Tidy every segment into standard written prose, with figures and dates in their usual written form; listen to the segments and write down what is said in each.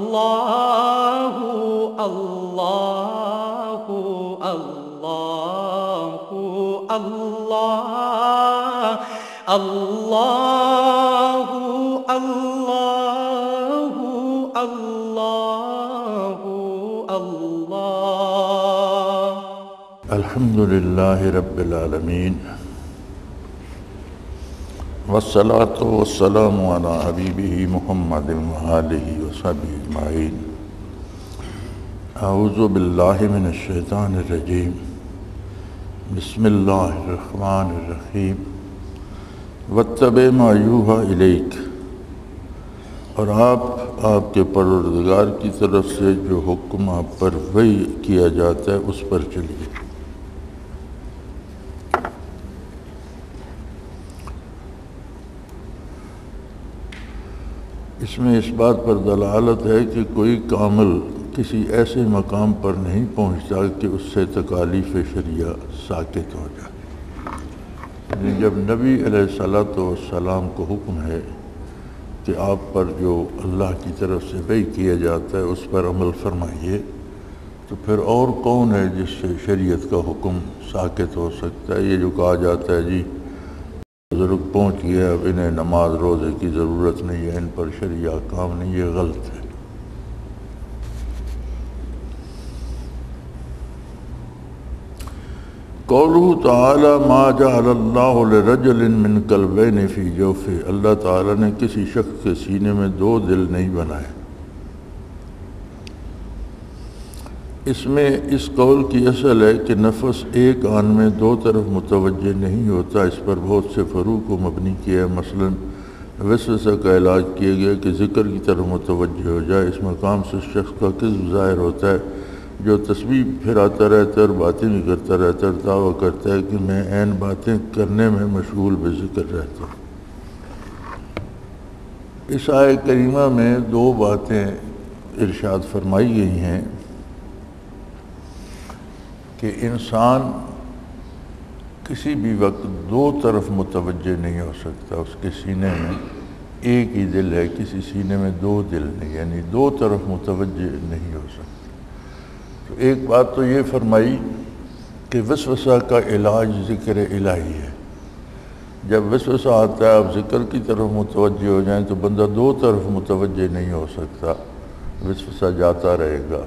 اللہ اللہ اللہ اللہ اللہ اللہ اللہ اللہ الحمدللہ رب العالمین والصلاة والسلام علی حبیبہ محمد وآلہ وصحبہ اجمعین اعوذ باللہ من الشیطان الرجیم بسم اللہ الرحمن الرحیم واتبع ما یوحی الیک اور آپ کے پروردگار کی طرف سے جو حکم آپ پر وحی کیا جاتا ہے اس پر چلیے۔ اس میں اس بات پر دلالت ہے کہ کوئی کامل کسی ایسے مقام پر نہیں پہنچتا کہ اس سے تکالیف شریعہ ساکت ہو جائے۔ یعنی جب نبی علیہ السلام کو حکم ہے کہ آپ پر جو اللہ کی طرف سے وحی کیا جاتا ہے اس پر عمل فرمائیے، تو پھر اور کون ہے جس سے شریعت کا حکم ساکت ہو سکتا ہے؟ یہ جو کہا جاتا ہے جی بزرگ پہنچ گیا، اب انہیں نماز روزے کی ضرورت نہیں ہے، ان پر شرعی کام نہیں، یہ غلط ہے۔ قولہ تعالی ما جعل اللہ لرجل من قلبین فی جوفہ، اللہ تعالیٰ نے کسی شخص کے سینے میں دو دل نہیں بنائے۔ اس میں اس قول کی اصل ہے کہ نفس ایک آن میں دو طرف متوجہ نہیں ہوتا، اس پر بہت سے فروع کو مبنی کیا ہے۔ مثلا وسوسہ کا علاج کیا گیا کہ ذکر کی طرف متوجہ ہو جائے۔ اس مقام سے شخص کا کذب ظاہر ہوتا ہے جو تسبیح پھراتا رہتا ہے اور باتیں بھی کرتا رہتا ہے اور دعویٰ کرتا ہے کہ میں عین باتیں کرنے میں مشغول بذکر رہتا ہوں۔ اس آیہ کریمہ میں دو باتیں ارشاد فرمائی گئی ہیں کہ انسان کسی بھی وقت دو طرف متوجہ نہیں ہو سکتا، اس کے سینے میں ایک ہی دل ہے، کسی سینے میں دو دل نہیں، یعنی دو طرف متوجہ نہیں ہو سکتا۔ تو ایک بات تو یہ فرمائی کہ وسوسہ کا علاج ذکر الہی ہے۔ جب وسوسہ آتا ہے آپ ذکر کی طرف متوجہ ہو جائیں تو بندہ دو طرف متوجہ نہیں ہو سکتا، وسوسہ جاتا رہے گا۔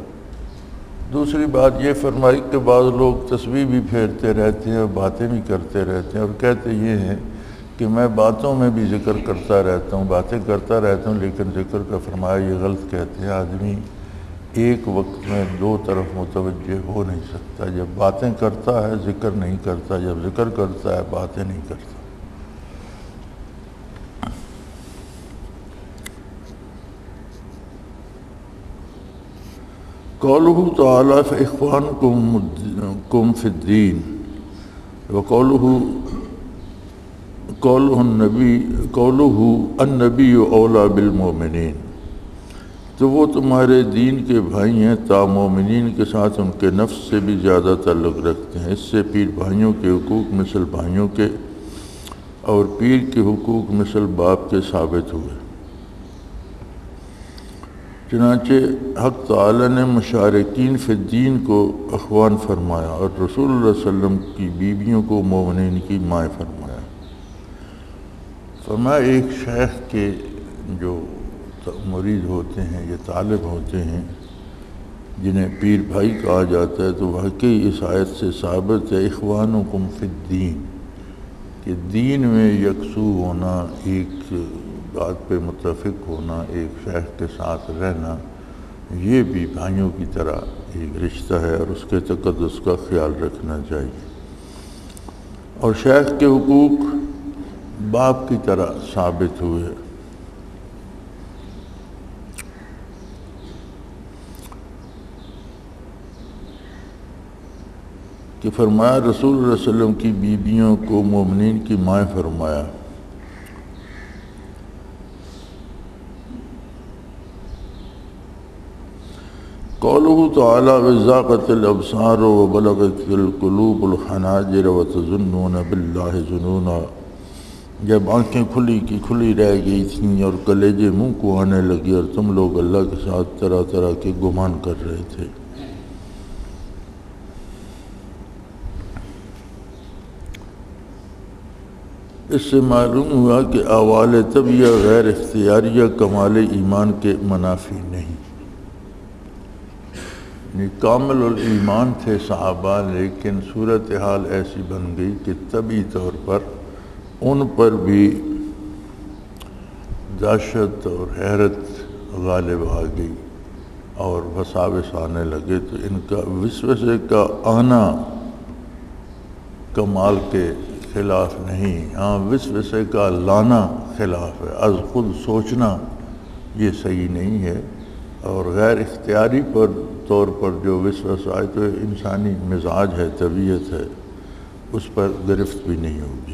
دوسری بات یہ فرمائی کہ بعض لوگ تسبیح بھی پھیرتے رہتے ہیں اور باتیں بھی کرتے رہتے ہیں اور کہتے یہ ہیں کہ میں باتوں میں بھی ذکر کرتا رہتا ہوں، باتیں کرتا رہتا ہوں، لیکن ذکر کا فرمایا یہ غلط کہتے ہیں۔ آدمی ایک وقت میں دو طرف متوجہ ہو نہیں سکتا، جب باتیں کرتا ہے ذکر نہیں کرتا، جب ذکر کرتا ہے باتیں نہیں کرتا۔ قولہ تعالی فإخوانکم فی الدین وقولہ النبی اولی بالمؤمنین، تو وہ تمہارے دین کے بھائی ہیں، تا مومنین کے ساتھ ان کے نفس سے بھی زیادہ تعلق رکھتے ہیں۔ اس سے پیر بھائیوں کے حقوق مثل بھائیوں کے اور پیر کے حقوق مثل باپ کے ثابت ہوئے۔ چنانچہ حق تعالی نے مشارکین فی الدین کو اخوان فرمایا اور رسول اللہ صلی اللہ علیہ وسلم کی بیویوں کو مومنین کی مائیں فرمایا۔ فرمایا ایک شیخ کے جو مرید ہوتے ہیں یا طالب ہوتے ہیں جنہیں پیر بھائی کہا جاتا ہے، تو واقعی اس آیت سے ثابت ہے اخوانکم فی الدین کہ دین میں یکسو ہونا، ایک بات پہ متفق ہونا، ایک شیخ کے ساتھ رہنا، یہ بھی بھائیوں کی طرح ایک رشتہ ہے اور اس کے تقدس کا خیال رکھنا چاہیے۔ اور شیخ کے حقوق باپ کی طرح ثابت ہوئے۔ کہ فرمایا رسول اللہ صلی اللہ علیہ وسلم کی بیویوں کو مومنین کی مائیں فرمایا۔ قولہ تعالی وزاقت الابصار وبلغت القلوب الحناجر وتظنون باللہ ظنونا جب آنکھیں کھلی کی کھلی رہ گئی تھیں اور کلیجے منہ کو آنے لگے اور تم لوگ اللہ کے ساتھ طرح طرح کے گمان کر رہے تھے۔ اس سے معلوم ہوا کہ اعوال طبیعہ غیر اختیاریہ کمال ایمان کے منافی نہیں، یعنی کامل الایمان تھے صحابہ، لیکن صورتحال ایسی بن گئی کہ طبعی طور پر ان پر بھی دہشت اور حیرت غالب آ گئی اور وساوس آنے لگے، تو ان کا وسوسے کا آنا کمال کے خلاف نہیں، ہاں وسوسے کا لانا خلاف ہے۔ از خود سوچنا یہ صحیح نہیں ہے، اور غیر اختیاری طور پر جو وسوسہ آئے تو انسانی مزاج ہے، طبیعت ہے، اس پر گرفت بھی نہیں ہوگی۔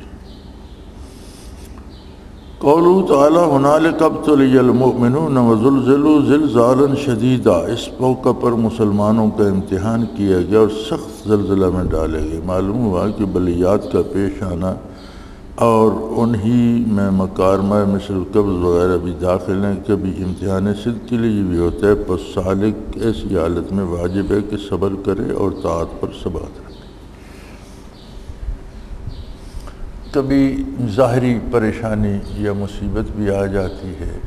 قوله تعالی هنالک ابتلی المؤمنون وزلزلوا زلزالا شدیدا، اس موقع پر مسلمانوں کا امتحان کیا گیا اور سخت زلزلہ میں ڈالے گئے۔ معلوم ہوا کہ بلیات کا پیش آنا اور انہی میں مکارمہ مثل قبض وغیرہ بھی داخل ہیں۔ کبھی امتحان صدق کے لیے بھی ہوتا ہے، پس سالک ایسی حالت میں واجب ہے کہ صبر کرے اور طاعت پر ثبات رکھے۔ کبھی ظاہری پریشانی یا مصیبت بھی آ جاتی ہے،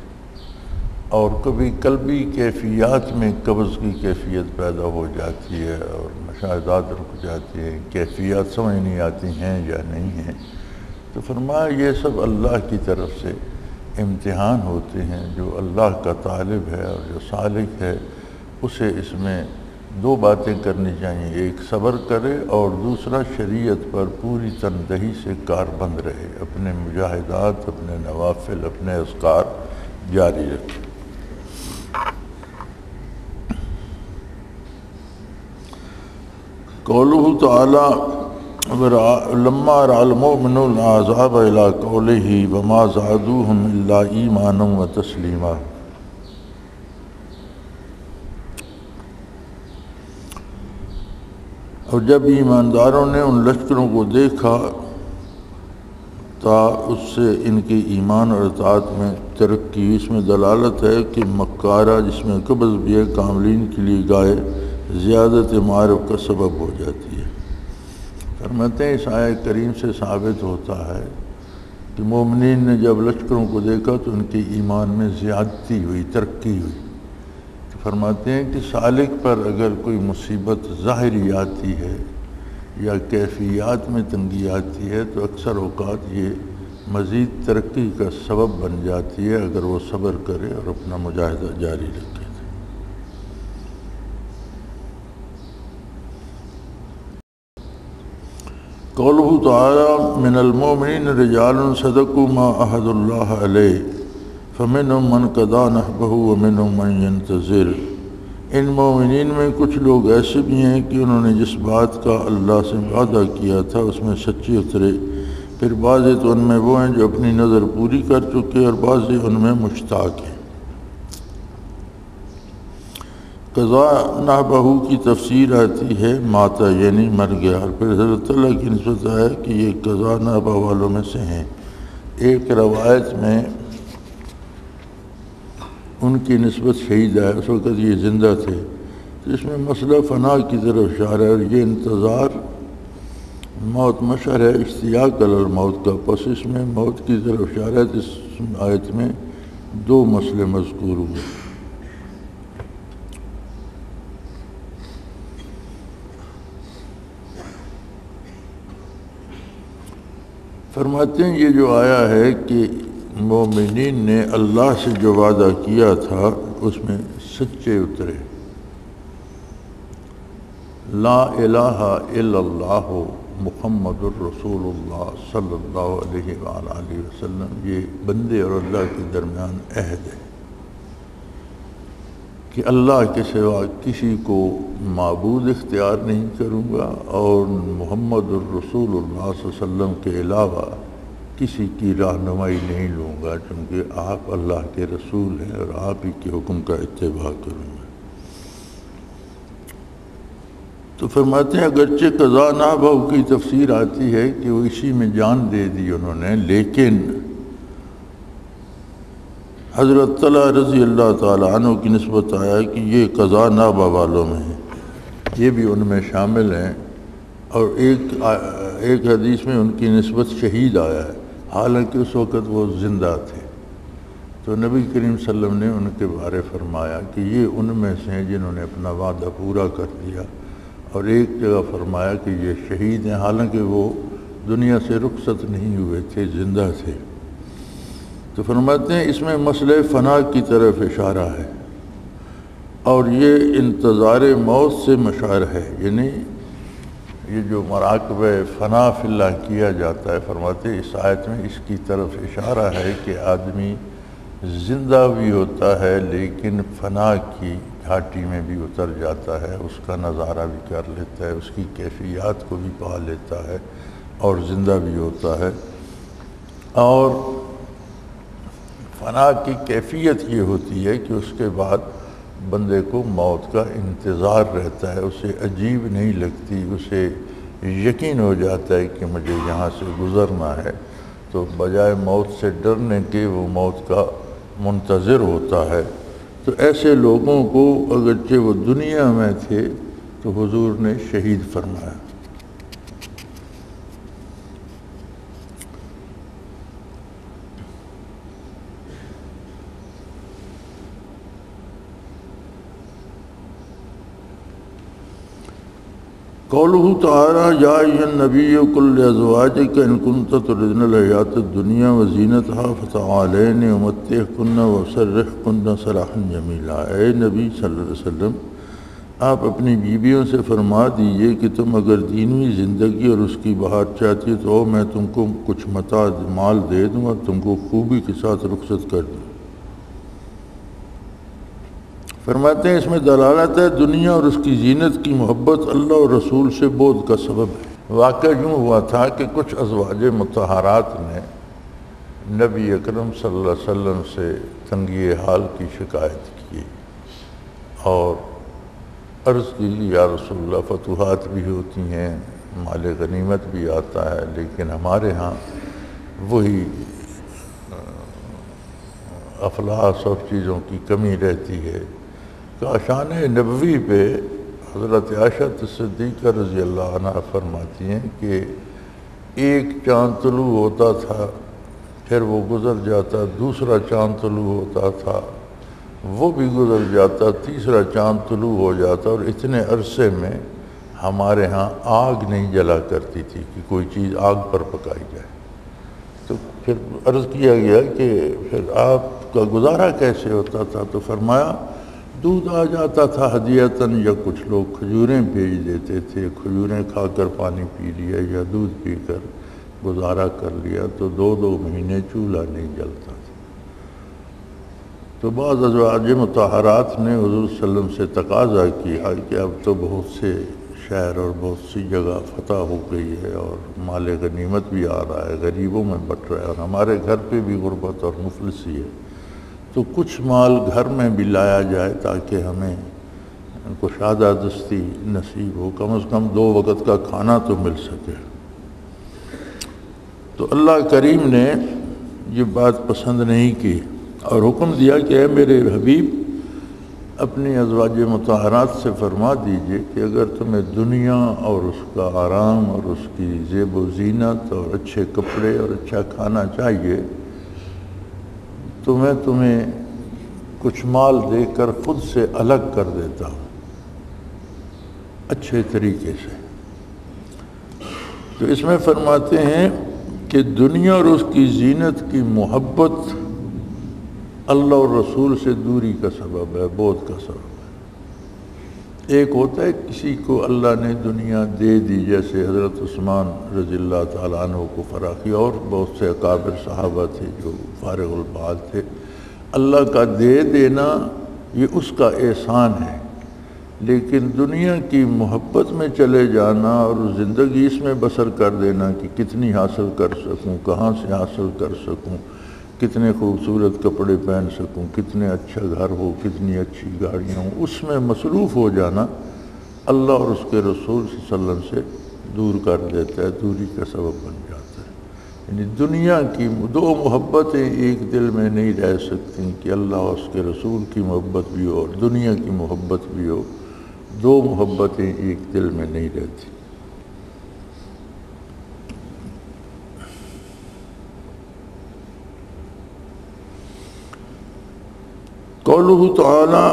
اور کبھی قلبی کیفیات میں قبض کی کیفیت پیدا ہو جاتی ہے اور مشاہدات رک جاتی ہیں، کیفیات سمجھ نہیں آتی ہیں یا نہیں ہیں، تو فرمایا یہ سب اللہ کی طرف سے امتحان ہوتے ہیں۔ جو اللہ کا طالب ہے اور جو سالک ہے اسے اس میں دو باتیں کرنی چاہیے، ایک صبر کرے اور دوسرا شریعت پر پوری تندہی سے کاربند رہے، اپنے مجاہدات، اپنے نوافل، اپنے اذکار جاری رکھے۔ قوله تعالی لما رأى المؤمنون العذاب الى قوله وما زادوهم الا ایمانا وتسلیما، اور جب ایمانداروں نے ان لشکروں کو دیکھا تا اس سے ان کے ایمان اور اطاعت میں ترقی۔ اس میں دلالت ہے کہ مکارہ جس میں قبض بھی ہے کاملین کے لیے گائے زیادت معرف کا سبب ہو جاتی ہے۔ فرماتے ہیں اس آیہ کریم سے ثابت ہوتا ہے کہ مومنین نے جب لشکروں کو دیکھا تو ان کے ایمان میں زیادتی ہوئی، ترقی ہوئی۔ فرماتے ہیں کہ سالک پر اگر کوئی مصیبت ظاہری آتی ہے یا کیفیات میں تنگی آتی ہے تو اکثر اوقات یہ مزید ترقی کا سبب بن جاتی ہے اگر وہ صبر کرے اور اپنا مجاہدہ جاری رکھے۔ قوله تعالی من المؤمنین رجال صدقوا ما عهد اللہ علیہ فمنهم من قضى نحبه ومنهم من ينتظر، ان مومنین میں کچھ لوگ ایسے بھی ہیں کہ انہوں نے جس بات کا اللہ سے وعدہ کیا تھا اس میں سچے اترے، پھر بعض تو ان میں وہ ہیں جو اپنی نظر پوری کر چکے اور بعض ان میں مشتاق ہیں۔ قضا نحبہ کی تفسیر آتی ہے ماتا یعنی مر گیا، اور پھر حضرت اللہ کی نسبت ہے کہ یہ قضا نحبہ والوں میں سے ہیں۔ ایک روایت میں ان کی نسبت شہید ہے، اس وقت یہ زندہ تھے، تو اس میں مسئلہ فنا کی طرف اشارہ ہے، اور یہ انتظار موت مشعر ہے اشتیاق علی الموت کا، پس اس میں موت کی طرف اشارہ ہے۔ اس آیت میں دو مسئلے مذکور ہوئے۔ فرماتے ہیں یہ جو آیا ہے کہ مومنین نے اللہ سے جو وعدہ کیا تھا اس میں سچے اترے، لا الہ الا اللہ محمد الرسول اللہ صلی اللہ علیہ وآلہ وسلم، یہ بندے اور اللہ کے درمیان عہد ہے کہ اللہ کے سوا کسی کو معبود اختیار نہیں کروں گا، اور محمد الرسول اللہ صلی اللہ علیہ وسلم کے علاوہ کسی کی رہنمائی نہیں لوں گا، چونکہ آپ اللہ کے رسول ہیں اور آپ ہی کے حکم کا اتباع کروں گا۔ تو فرماتے ہیں اگرچہ قضا نہ بہو کی تفسیر آتی ہے کہ وہ اسی میں جان دے دی انہوں نے، لیکن حضرت طلحہ رضی اللہ تعالیٰ عنہ کی نسبت آیا کہ یہ قضا نابہ والوں میں ہیں، یہ بھی ان میں شامل ہیں۔ اور ایک حدیث میں ان کی نسبت شہید آیا ہے، حالانکہ اس وقت وہ زندہ تھے۔ تو نبی کریم صلی اللہ علیہ وسلم نے ان کے بارے فرمایا کہ یہ ان میں سے ہیں جنہوں نے اپنا وعدہ پورا کر دیا، اور ایک جگہ فرمایا کہ یہ شہید ہیں، حالانکہ وہ دنیا سے رخصت نہیں ہوئے تھے، زندہ تھے۔ تو فرماتے ہیں اس میں مسئلہ فنا کی طرف اشارہ ہے، اور یہ انتظار موت سے مشعر ہے، یعنی یہ جو مراقبہ فنا فی اللہ کیا جاتا ہے، فرماتے ہیں اس آیت میں اس کی طرف اشارہ ہے کہ آدمی زندہ بھی ہوتا ہے لیکن فنا کی گھاٹی میں بھی اتر جاتا ہے، اس کا نظارہ بھی کر لیتا ہے، اس کی کیفیات کو بھی پا لیتا ہے اور زندہ بھی ہوتا ہے۔ اور فنا کی کیفیت یہ ہوتی ہے کہ اس کے بعد بندے کو موت کا انتظار رہتا ہے، اسے عجیب نہیں لگتی، اسے یقین ہو جاتا ہے کہ مجھے یہاں سے گزرنا ہے، تو بجائے موت سے ڈرنے کے وہ موت کا منتظر ہوتا ہے۔ تو ایسے لوگوں کو اگرچہ وہ دنیا میں تھے تو حضور نے شہید فرمایا۔ قولہ تعالی یا ایھا النبی قل لازواجک ان کنتن تردن الحیاۃ الدنیا وزینتها فتعالین امتعکن واسرحکن سراحا جمیلا۔ اے نبی صلی اللہ علیہ وسلم، آپ اپنی بیویوں سے فرما دیجئے کہ تم اگر دینوی زندگی اور اس کی بہار چاہتی ہو تو میں تم کو کچھ متاع مال دے دوں اور تم کو خوبی کے ساتھ رخصت کر دوں۔ فرماتے ہیں اس میں دلالت ہے دنیا اور اس کی زینت کی محبت اللہ اور رسول سے بعد کا سبب ہے۔ واقعہ یوں ہوا تھا کہ کچھ ازواج مطہرات نے نبی اکرم صلی اللہ علیہ وسلم سے تنگی حال کی شکایت کی اور عرض کی یا رسول اللہ فتوحات بھی ہوتی ہیں، مال غنیمت بھی آتا ہے، لیکن ہمارے ہاں وہی افلاس اور چیزوں کی کمی رہتی ہے۔ کاشان نبوی پہ حضرت عائشہ صدیقہ رضی اللہ عنہ فرماتی ہیں کہ ایک چاند طلوع ہوتا تھا، پھر وہ گزر جاتا، دوسرا چاند طلوع ہوتا تھا، وہ بھی گزر جاتا، تیسرا چاند طلوع ہو جاتا، اور اتنے عرصے میں ہمارے ہاں آگ نہیں جلا کرتی تھی کہ کوئی چیز آگ پر پکائی جائے۔ تو پھر عرض کیا گیا کہ پھر آپ کا گزارا کیسے ہوتا تھا؟ تو فرمایا دودھ آ جاتا تھا ہدیتاً، یا کچھ لوگ کھجوریں بھیج دیتے تھے، کھجوریں کھا کر پانی پی لیا یا دودھ پی کر گزارا کر لیا، تو 2 مہینے چولہا نہیں جلتا تھا۔ تو بعض ازواج مطہرات نے حضور صلی اللہ علیہ وسلم سے تقاضا کیا کہ اب تو بہت سے شہر اور بہت سی جگہ فتح ہو گئی ہے اور مال غنیمت بھی آ رہا ہے، غریبوں میں بٹ رہا ہے، اور ہمارے گھر پہ بھی غربت اور مفلسی ہے، تو کچھ مال گھر میں بھی لایا جائے تاکہ ہمیں کشادہ دستی نصیب ہو، کم از کم 2 وقت کا کھانا تو مل سکے۔ تو اللہ کریم نے یہ بات پسند نہیں کی اور حکم دیا کہ اے میرے حبیب، اپنی ازواج مطہرات سے فرما دیجئے کہ اگر تمہیں دنیا اور اس کا آرام اور اس کی زیب و زینت اور اچھے کپڑے اور اچھا کھانا چاہیے تو میں تمہیں کچھ مال دے کر خود سے الگ کر دیتا ہوں اچھے طریقے سے۔ تو اس میں فرماتے ہیں کہ دنیا اور اس کی زینت کی محبت اللہ اور رسول سے دوری کا سبب ہے، بعد کا سبب ہے۔ ایک ہوتا ہے کسی کو اللہ نے دنیا دے دی، جیسے حضرت عثمان رضی اللہ تعالیٰ عنہ کو فراخی، اور بہت سے اکابر صحابہ تھے جو فارغ البال تھے۔ اللہ کا دے دینا یہ اس کا احسان ہے، لیکن دنیا کی محبت میں چلے جانا اور زندگی اس میں بسر کر دینا کہ کتنی حاصل کر سکوں، کہاں سے حاصل کر سکوں، کتنے خوبصورت کپڑے پہن سکوں، کتنے اچھا گھر ہو، کتنی اچھی گاڑیاں ہوں، اس میں مصروف ہو جانا، اللہ اور اس کے رسول صلی اللہ علیہ وسلم سے دور کر دیتا ہے، دوری کا سبب بن جاتا ہے۔ یعنی دنیا کی دو محبتیں ایک دل میں نہیں رہ سکتی کہ اللہ اور اس کے رسول کی محبت بھی ہو اور دنیا کی محبت بھی ہو، دو محبتیں ایک دل میں نہیں رہتی۔ قولہ تعالی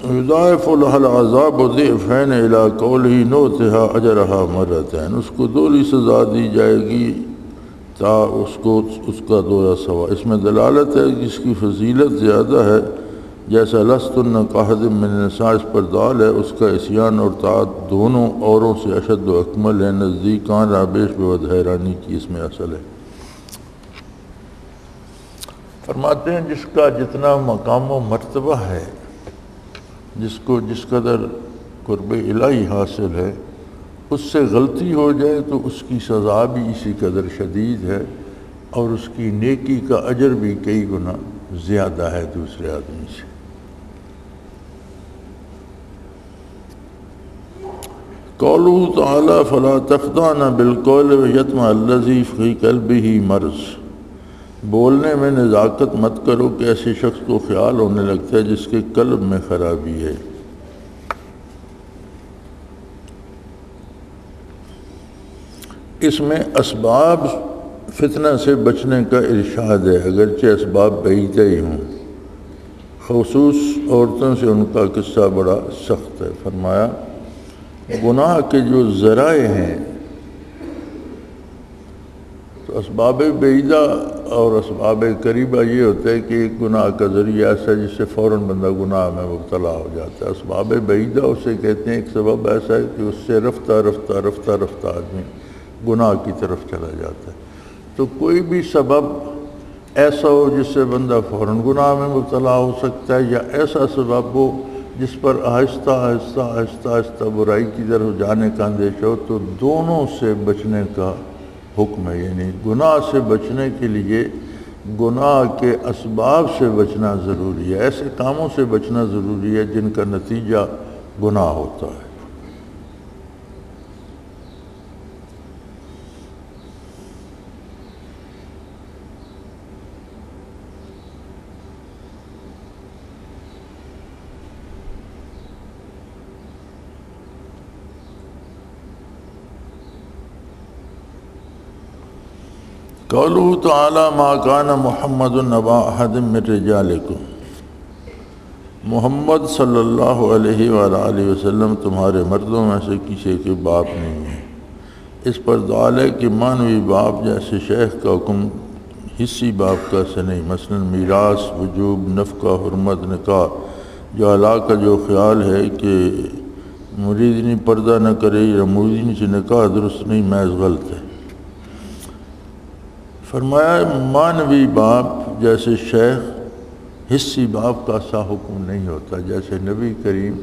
یضاعف لها العذاب ضعفین الی قولہ نؤتها اجرها مرتین، اس کو دوہری سزا دی جائے گی تا اس کو اس کا دوہرا ثواب۔ اس میں دلالت ہے کہ اس کی فضیلت زیادہ ہے، جیسا لستن کاحد من النساء، اس پر دال ہے اس کا عصیان اور طاعت دونوں عوروں سے اشد و اکمل ہے، نزدیک کان رابش بود حیرانی کی اس میں اصل ہے۔ فرماتے ہیں جس کا جتنا مقام و مرتبہ ہے، جس کو جس قدر قرب الہی حاصل ہے، اس سے غلطی ہو جائے تو اس کی سزا بھی اسی قدر شدید ہے اور اس کی نیکی کا اجر بھی کئی گنا زیادہ ہے دوسرے آدمی سے۔ قولہ تعالی فلا تخضعن بالقول ویطمع الذی فی قلبہ مرض، بولنے میں نزاکت مت کرو کہ ایسے شخص کو خیال ہونے لگتا ہے جس کے قلب میں خرابی ہے۔ اس میں اسباب فتنہ سے بچنے کا ارشاد ہے، اگرچہ اسباب بعیدہ ہی ہوں، خصوص عورتوں سے ان کا قصہ بڑا سخت ہے۔ فرمایا گناہ کے جو ذرائع ہیں، تو اسباب بعیدہ اور اسباب قریبہ یہ ہوتا ہے کہ ایک گناہ کا ذریعہ ایسا ہے جس سے فوراً بندہ گناہ میں مبتلا ہو جاتا ہے۔ اسباب بعیدہ اسے کہتے ہیں ایک سبب ایسا ہے کہ اس سے رفتہ رفتہ رفتہ رفتہ آدمی گناہ کی طرف چلا جاتا ہے۔ تو کوئی بھی سبب ایسا ہو جس سے بندہ فوراً گناہ میں مبتلا ہو سکتا ہے، یا ایسا سبب ہو جس پر آہستہ آہستہ آہستہ آہستہ برائی کی طرف جانے کا اندیشہ ہو، تو دونوں سے بچنے کا حکم ہے۔ یعنی گناہ سے بچنے کے لیے گناہ کے اسباب سے بچنا ضروری ہے، ایسے کاموں سے بچنا ضروری ہے جن کا نتیجہ گناہ ہوتا ہے۔ قولہ تعالی ما کان محمد ابا احد من رجالکم، محمد صلی اللہ علیہ وآلہ وسلم تمہارے مردوں میں سے کسی کے باپ نہیں ہے۔ اس پر دال ہے کہ معنوی باپ جیسے شیخ کا حکم حصی باپ کا سے نہیں، مثلا میراث، وجوب، نفقہ، حرمت، نکاح، جو اللہ کا جو خیال ہے کہ مریدنی پردہ نہ کرے یا مریدنی سے نکاح درست نہیں، محض غلط ہے۔ فرمایا معنوی باپ جیسے شیخ حصی باپ کا سا حکم نہیں ہوتا، جیسے نبی کریم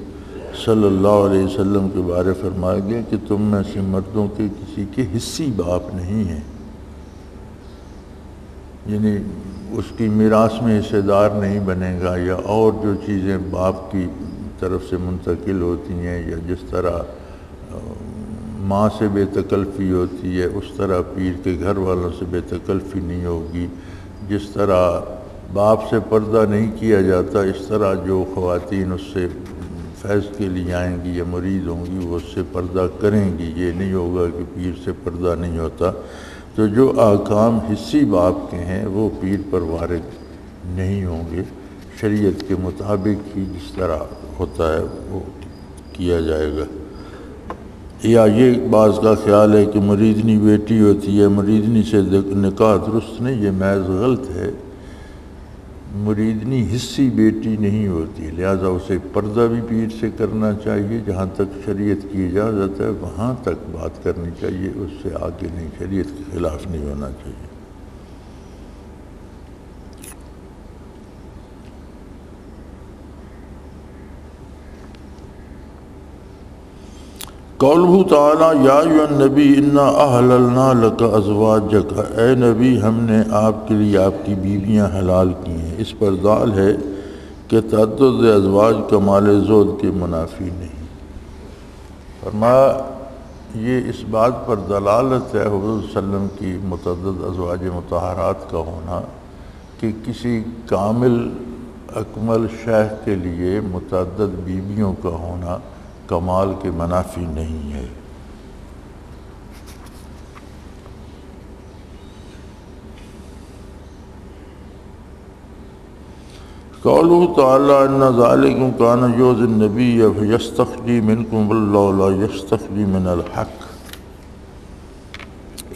صلی اللہ علیہ وسلم کے بارے فرمایا گیا کہ تم میں سے مردوں کے کسی کے حصی باپ نہیں ہیں، یعنی اس کی میراث میں حصے دار نہیں بنے گا، یا اور جو چیزیں باپ کی طرف سے منتقل ہوتی ہیں، یا جس طرح ماں سے بے تکلفی ہوتی ہے اس طرح پیر کے گھر والوں سے بے تکلفی نہیں ہوگی، جس طرح باپ سے پردہ نہیں کیا جاتا اس طرح جو خواتین اس سے فیض کے لیے آئیں گی یا مرید ہوں گی وہ اس سے پردہ کریں گی، یہ نہیں ہوگا کہ پیر سے پردہ نہیں ہوتا۔ تو جو احکام حصی باپ کے ہیں وہ پیر پر وارد نہیں ہوں گے، شریعت کے مطابق ہی جس طرح ہوتا ہے وہ کیا جائے گا۔ یا یہ بعض کا خیال ہے کہ مریدنی بیٹی ہوتی ہے، مریدنی سے نکاح درست نہیں، یہ محض غلط ہے۔ مریدنی حصی بیٹی نہیں ہوتی، لہذا اسے پردہ بھی پیر سے کرنا چاہیے، جہاں تک شریعت کی اجازت ہے وہاں تک بات کرنی چاہیے، اس سے آگے نہیں، شریعت کے خلاف نہیں ہونا چاہیے۔ قولہ تعالی یا ایھا النبی انا احللنا لک ازواجک، اے نبی ہم نے آپ کے لیے آپ کی بیویاں حلال کی ہیں۔ اس پر دال ہے کہ تعدد ازواج کمال زہد کے منافی نہیں۔ فرمایا یہ اس بات پر دلالت ہے حضور صلی اللہ علیہ وسلم کی متعدد ازواج مطہرات کا ہونا کہ کسی کامل اکمل شیخ کے لیے متعدد بیویوں کا ہونا کمال کے منافی نہیں ہے۔ قولہ تعالی ان ذالکم کان یؤذی النبی فیستخفی منکم واللہ لا یستخفی من الحق،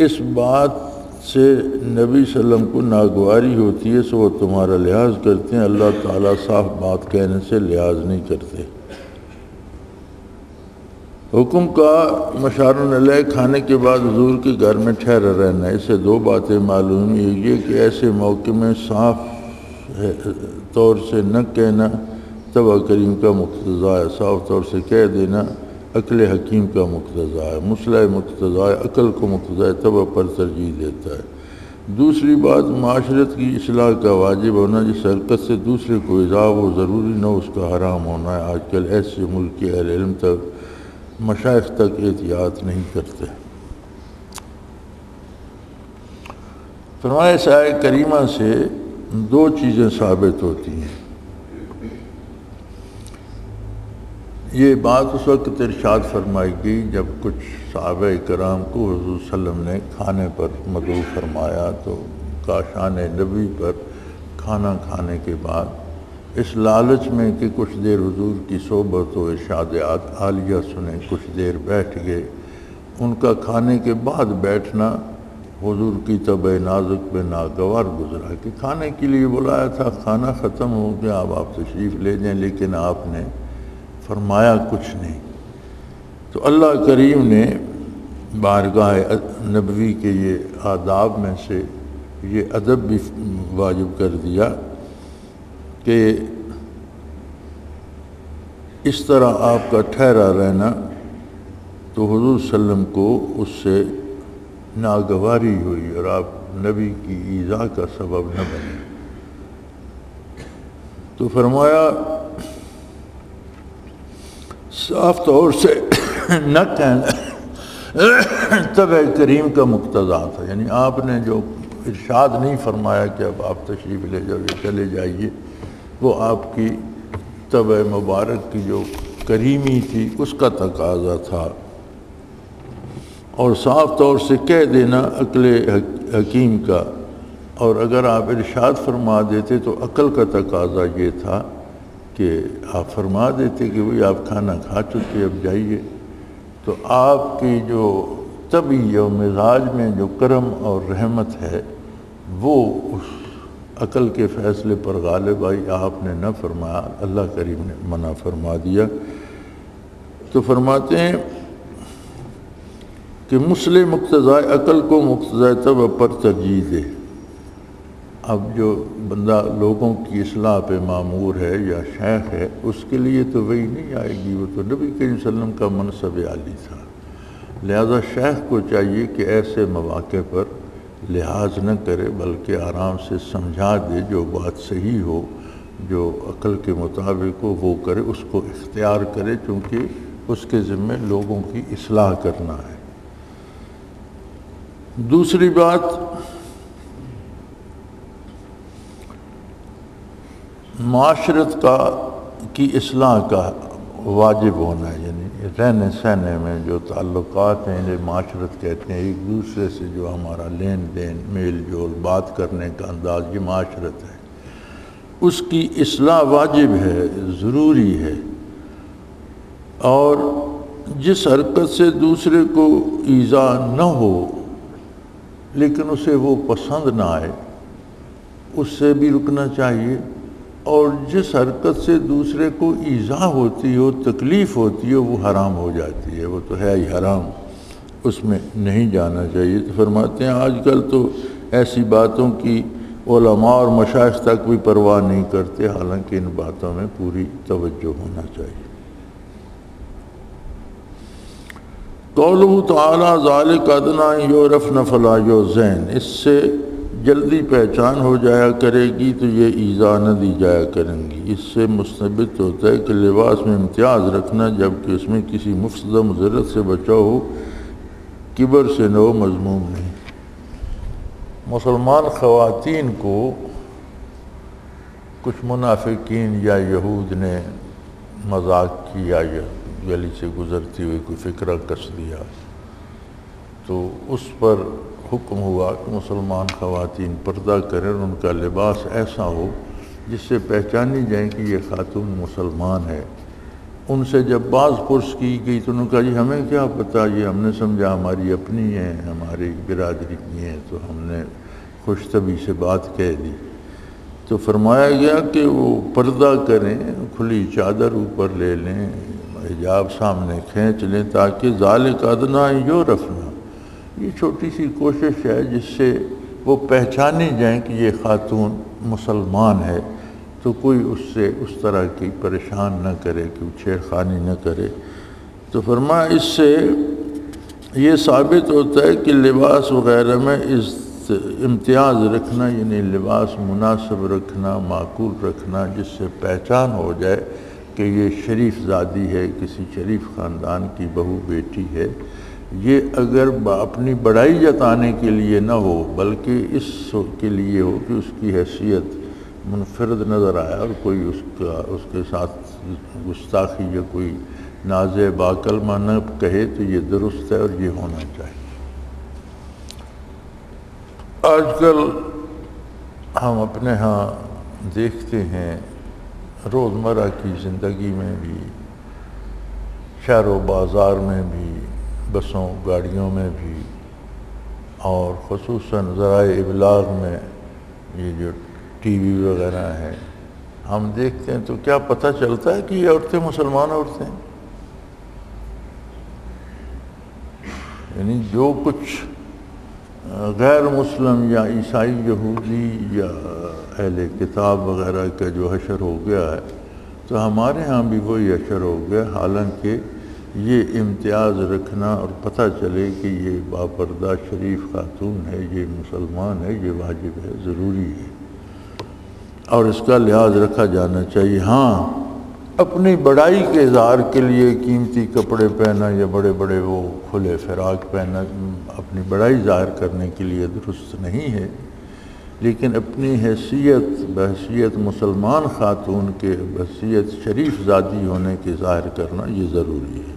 اس بات سے نبی صلی اللہ علیہ وسلم کو ناگواری ہوتی ہے سو وہ تمہارا لحاظ کرتے ہیں، اللہ تعالیٰ صاف بات کہنے سے لحاظ نہیں کرتے۔ حکم کا مشارن علیہ کھانے کے بعد حضور کے گھر میں ٹھہرا رہنا، اس سے دو باتیں معلوم یہ کہ ایسے موقع میں صاف طور سے نہ کہنا تبع کریم کا مقتضا ہے، صاف طور سے کہہ دینا عقل حکیم کا مقتضا ہے، مصلح مقتضا ہے، عقل کو مقتضا ہے، تبع پر ترجیح دیتا ہے۔ دوسری بات معاشرت کی اصلاح کا واجب ہونا، جس حرکت سے دوسرے کو ایذا ہو ضروری نہ اس کا حرام ہونا ہے۔ آج کل ایسے ملک کے اہل علم تک مشائخ تک احتیاط نہیں کرتے۔ فرمایا اس آیت کریمہ سے دو چیزیں ثابت ہوتی ہیں۔ یہ بات اس وقت ارشاد فرمائی گئی جب کچھ صحابہ کرام کو حضور صلی اللہ علیہ وسلم نے کھانے پر مدعو فرمایا، تو کاشان نبی پر کھانا کھانے کے بعد اس لالچ میں کہ کچھ دیر حضور کی صحبت و ارشادات عالیہ سنیں، کچھ دیر بیٹھ گئے۔ ان کا کھانے کے بعد بیٹھنا حضور کی طبع نازک میں ناگوار گزرا کہ کھانے کے لیے بلایا تھا، کھانا ختم ہو گیا، اب آپ تشریف لے جائیں، لیکن آپ نے فرمایا کچھ نہیں۔ تو اللہ کریم نے بارگاہ نبوی کے یہ آداب میں سے یہ ادب بھی واجب کر دیا کہ اس طرح آپ کا ٹھہرا رہنا تو حضور صلی اللہ علیہ وسلم کو اس سے ناگواری ہوئی اور آپ نبی کی ایذا کا سبب نہ بنے۔ تو فرمایا صاف طور سے نہ کہنا طبع کریم کا مقتضا تھا، یعنی آپ نے جو ارشاد نہیں فرمایا کہ اب آپ تشریف لے جاؤ یا چلے جائیے، وہ آپ کی طبع مبارک کی جو کریمی تھی اس کا تقاضا تھا، اور صاف طور سے کہہ دینا عقل حکیم کا۔ اور اگر آپ ارشاد فرما دیتے تو عقل کا تقاضا یہ تھا کہ آپ فرما دیتے کہ بھئی آپ کھانا کھا چکے اب جائیے۔ تو آپ کی جو طبع و مزاج میں جو کرم اور رحمت ہے وہ اس عقل کے فیصلے پر غالب آئی، آپ نے نہ فرمایا، اللہ کریم نے منع فرما دیا۔ تو فرماتے ہیں کہ مصلح مقتضائے عقل کو مقتضائے طبع پر ترجیح دے۔ اب جو بندہ لوگوں کی اصلاح پہ معمور ہے یا شیخ ہے، اس کے لیے تو وہی نہیں آئے گی، وہ تو نبی کریم صلی اللہ علیہ وسلم کا منصب عالی تھا۔ لہذا شیخ کو چاہیے کہ ایسے مواقع پر لحاظ نہ کرے بلکہ آرام سے سمجھا دے، جو بات صحیح ہو، جو عقل کے مطابق ہو وہ کرے، اس کو اختیار کرے، چونکہ اس کے ذمہ لوگوں کی اصلاح کرنا ہے۔ دوسری بات معاشرت کی اصلاح کا واجب ہونا ہے، یعنی رہنے سہنے میں جو تعلقات ہیں انہیں معاشرت کہتے ہیں، ایک دوسرے سے جو ہمارا لین دین میل جول بات کرنے کا انداز، یہ معاشرت ہے، اس کی اصلاح واجب ہے، ضروری ہے۔ اور جس حرکت سے دوسرے کو ایذا نہ ہو لیکن اسے وہ پسند نہ آئے، اس سے بھی رکنا چاہیے، اور جس حرکت سے دوسرے کو ایذا ہوتی ہو، تکلیف ہوتی ہو، وہ حرام ہو جاتی ہے، وہ تو ہے ہی حرام، اس میں نہیں جانا چاہیے۔ تو فرماتے ہیں آج کل تو ایسی باتوں کی علماء اور مشائخ تک بھی پرواہ نہیں کرتے، حالانکہ ان باتوں میں پوری توجہ ہونا چاہیے۔ قولہ تعالی ذالک ادنیٰ ان یعرفن فلا یؤذین، اس سے جلدی پہچان ہو جایا کرے گی تو یہ ایذا نہ دی جایا کریں گی۔ اس سے مستبت ہوتا ہے کہ لباس میں امتیاز رکھنا جبکہ اس میں کسی مفسدہ مضرت سے بچاؤ ہو، کبر سے نہ ہو، مذموم نہیں۔ مسلمان خواتین کو کچھ منافقین یا یہود نے مذاق کیا یا گلی سے گزرتی ہوئی کوئی فکرہ کس دیا، تو اس پر حکم ہوا کہ مسلمان خواتین پردہ کریں اور ان کا لباس ایسا ہو جس سے پہچانی جائیں کہ یہ خاتون مسلمان ہے۔ ان سے جب باز پرس کی گئی تو انہوں نے کہا جی ہمیں کیا پتہ، یہ ہم نے سمجھا ہماری اپنی ہیں، ہماری برادری کی ہیں، تو ہم نے خوش طبعی سے بات کہہ دی۔ تو فرمایا گیا کہ وہ پردہ کریں، کھلی چادر اوپر لے لیں، حجاب سامنے کھینچ لیں تاکہ ذالک ادنیٰ یعرفن، یہ چھوٹی سی کوشش ہے جس سے وہ پہچانی جائیں کہ یہ خاتون مسلمان ہے، تو کوئی اس سے اس طرح کی پریشان نہ کرے کہ وہ چھیڑخانی نہ کرے۔ تو فرمایا اس سے یہ ثابت ہوتا ہے کہ لباس وغیرہ میں امتیاز رکھنا، یعنی لباس مناسب رکھنا، معقول رکھنا، جس سے پہچان ہو جائے کہ یہ شریف زادی ہے، کسی شریف خاندان کی بہو بیٹی ہے، یہ اگر اپنی بڑائی جتانے کے لیے نہ ہو بلکہ اس کے لیے ہو کہ اس کی حیثیت منفرد نظر آیا اور کوئی اس کے ساتھ گستاخی یا کوئی نازع باکلمہ نہ کہے، تو یہ درست ہے اور یہ ہونا چاہیے۔ آج کل ہم اپنے ہاں دیکھتے ہیں روزمرہ کی زندگی میں بھی، شہر و بازار میں بھی، بسوں گاڑیوں میں بھی، اور خصوصاً ذرائع ابلاغ میں یہ جو ٹی وی وغیرہ ہے ہم دیکھتے ہیں، تو کیا پتہ چلتا ہے کہ یہ عورتیں مسلمان عورتیں ہیں؟ یعنی جو کچھ غیر مسلم یا عیسائی، یہودی یا اہل کتاب وغیرہ کا جو حشر ہو گیا ہے، تو ہمارے ہاں بھی وہی حشر ہو گیا، حالانکہ یہ امتیاز رکھنا اور پتہ چلے کہ یہ باپردہ شریف خاتون ہے، یہ مسلمان ہے، یہ واجب ہے، ضروری ہے اور اس کا لحاظ رکھا جانا چاہیے۔ ہاں اپنی بڑائی کے اظہار کے لیے قیمتی کپڑے پہنا یا بڑے بڑے وہ کھلے فراق پہنا اپنی بڑائی ظاہر کرنے کے لیے درست نہیں ہے، لیکن اپنی حیثیت بحیثیت مسلمان خاتون کے، بحیثیت شریف زادی ہونے کے ظاہر کرنا یہ ضروری ہے۔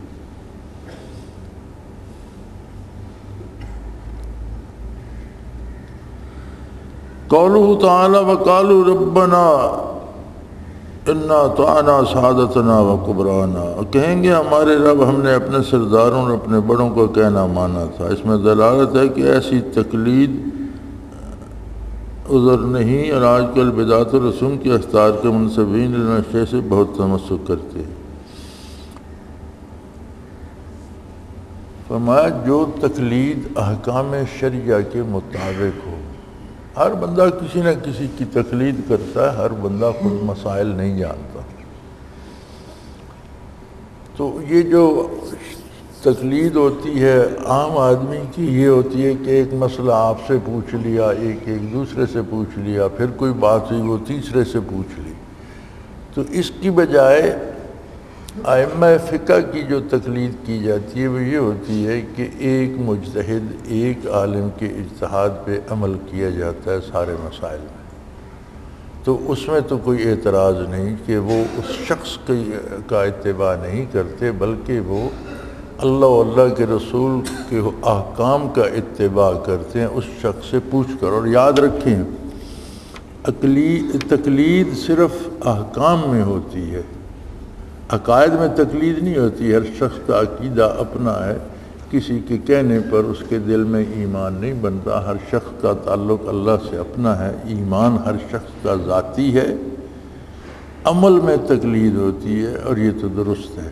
قولہ تعالی وقالوا ربنا انا اطعنا سادتنا وکبرانا، کہیں گے ہمارے رب ہم نے اپنے سرداروں اور اپنے بڑوں کو کہنا مانا تھا۔ اس میں دلالت ہے کہ ایسی تقلید عذر نہیں، اور آج کل بدعت و رسوم کے اختیار کے منصبین نشے سے بہت تمسک کرتے ہیں۔ فرمایا جو تقلید احکام شرعیہ کے مطابق ہو، ہر بندہ کسی نہ کسی کی تقلید کرتا ہے، ہر بندہ خود مسائل نہیں جانتا، تو یہ جو تقلید ہوتی ہے عام آدمی کی، یہ ہوتی ہے کہ ایک مسئلہ آپ سے پوچھ لیا، ایک دوسرے سے پوچھ لیا، پھر کوئی بات ہوئی وہ تیسرے سے پوچھ لی۔ تو اس کی بجائے ائمہ فقہ کی جو تقلید کی جاتی ہے وہ یہ ہوتی ہے کہ ایک مجتہد، ایک عالم کے اجتہاد پہ عمل کیا جاتا ہے سارے مسائل میں، تو اس میں تو کوئی اعتراض نہیں کہ وہ اس شخص کا اتباع نہیں کرتے، بلکہ وہ اللہ و اللہ کے رسول کے احکام کا اتباع کرتے ہیں اس شخص سے پوچھ کر۔ اور یاد رکھیں تقلید صرف احکام میں ہوتی ہے، عقائد میں تقلید نہیں ہوتی۔ ہر شخص کا عقیدہ اپنا ہے، کسی کے کہنے پر اس کے دل میں ایمان نہیں بنتا، ہر شخص کا تعلق اللہ سے اپنا ہے، ایمان ہر شخص کا ذاتی ہے، عمل میں تقلید ہوتی ہے اور یہ تو درست ہے۔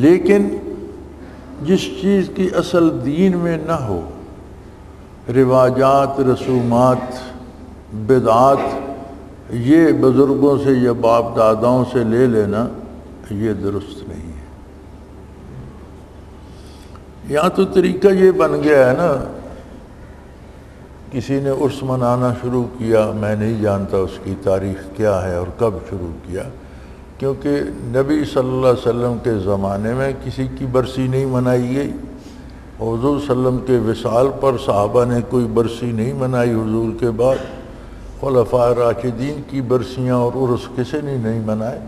لیکن جس چیز کی اصل دین میں نہ ہو، رواجات، رسومات، بدعات، یہ بزرگوں سے یا باپ داداؤں سے لے لینا یہ درست نہیں ہے۔ یہاں تو طریقہ یہ بن گیا ہے نا کسی نے عرس منانا شروع کیا، میں نہیں جانتا اس کی تاریخ کیا ہے اور کب شروع کیا، کیونکہ نبی صلی اللہ علیہ وسلم کے زمانے میں کسی کی برسی نہیں منائی گئی، حضور صلی اللہ علیہ وسلم کے وصال پر صحابہ نے کوئی برسی نہیں منائی، حضور کے بعد خلفائے راشدین کی برسیاں اور عرس کسی نے نہیں منائے،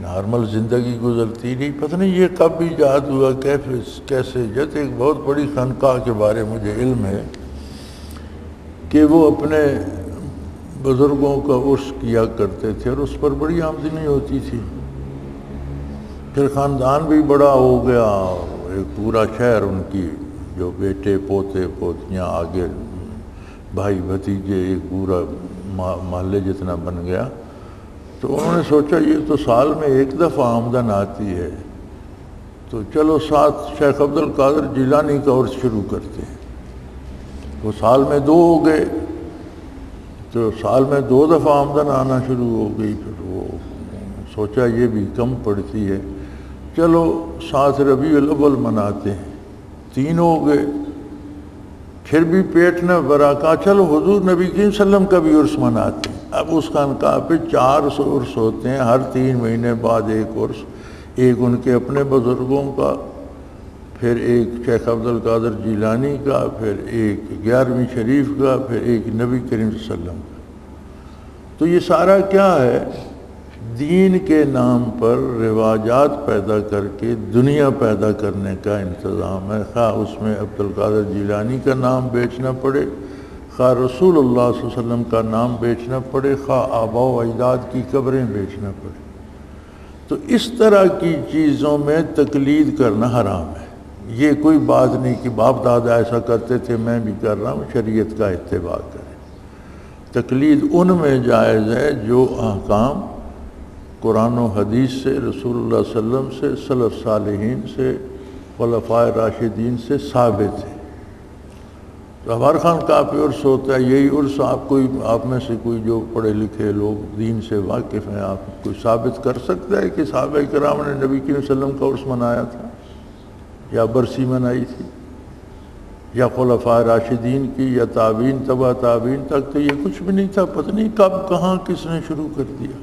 نارمل زندگی گزرتی نہیں۔ پتہ نہیں یہ کب ایجاد ہوا، کیسے جت۔ ایک بہت بڑی خانقاہ کے بارے مجھے علم ہے کہ وہ اپنے بزرگوں کا عرس کیا کرتے تھے اور اس پر بڑی آمدنی ہوتی تھی، پھر خاندان بھی بڑا ہو گیا، ایک پورا شہر ان کی جو بیٹے پوتے پوتیاں آگے بھائی بھتیجے ایک پورا محلے جتنا بن گیا۔ تو انہوں نے سوچا یہ تو سال میں ایک دفعہ آمدن آتی ہے، تو چلو ساتھ شیخ عبد القادر جیلانی کا عرس شروع کرتے ہیں۔ وہ سال میں 2 ہو گئے، تو سال میں 2 دفعہ آمدن آنا شروع ہو گئی۔ پھر وہ سوچا یہ بھی کم پڑتی ہے، چلو 7 ربیع الاول مناتے ہیں، 3 ہو گئے، پھر بھی پیٹ نہ بھرا، کہا چلو حضور نبی کریم صلی اللہ علیہ وسلم کا بھی عرس مناتے ہیں۔ اب اس خانقاہ پہ 400 عرس ہوتے ہیں، ہر 3 مہینے بعد ایک عرس، ایک ان کے اپنے بزرگوں کا، پھر ایک شیخ عبد القادر جیلانی کا، پھر ایک 11ویں شریف کا، پھر ایک نبی کریم صلی اللہ علیہ وسلم کا۔ تو یہ سارا کیا ہے؟ دین کے نام پر رواجات پیدا کر کے دنیا پیدا کرنے کا انتظام ہے، خواہ اس میں عبد القادر جیلانی کا نام بیچنا پڑے، خواہ رسول اللہ صلی اللہ علیہ وسلم کا نام بیچنا پڑے، خواہ آباء و اجداد کی قبریں بیچنا پڑے۔ تو اس طرح کی چیزوں میں تقلید کرنا حرام ہے۔ یہ کوئی بات نہیں کہ باپ دادا ایسا کرتے تھے میں بھی کر رہا ہوں، شریعت کا اتباع کریں۔ تقلید ان میں جائز ہے جو احکام قرآن و حدیث سے، رسول اللہ صلی اللہ علیہ وسلم سے، سلف صالحین سے، خلفائے راشدین سے ثابت ہے۔ تو ہمارے خانقاہ پہ عرس ہوتا ہے، یہی عرس آپ میں سے کوئی جو پڑھے لکھے لوگ دین سے واقف ہیں، آپ کوئی ثابت کر سکتا ہے کہ صحابہ کرام نے نبی کریم صلی اللہ علیہ وسلم کا عرس منایا تھا یا برسی منائی تھی، یا خلفائے راشدین کی، یا تابعین تبع تابعین تک؟ تو یہ کچھ بھی نہیں تھا، پتہ نہیں کب کہاں کس نے شروع کر دیا۔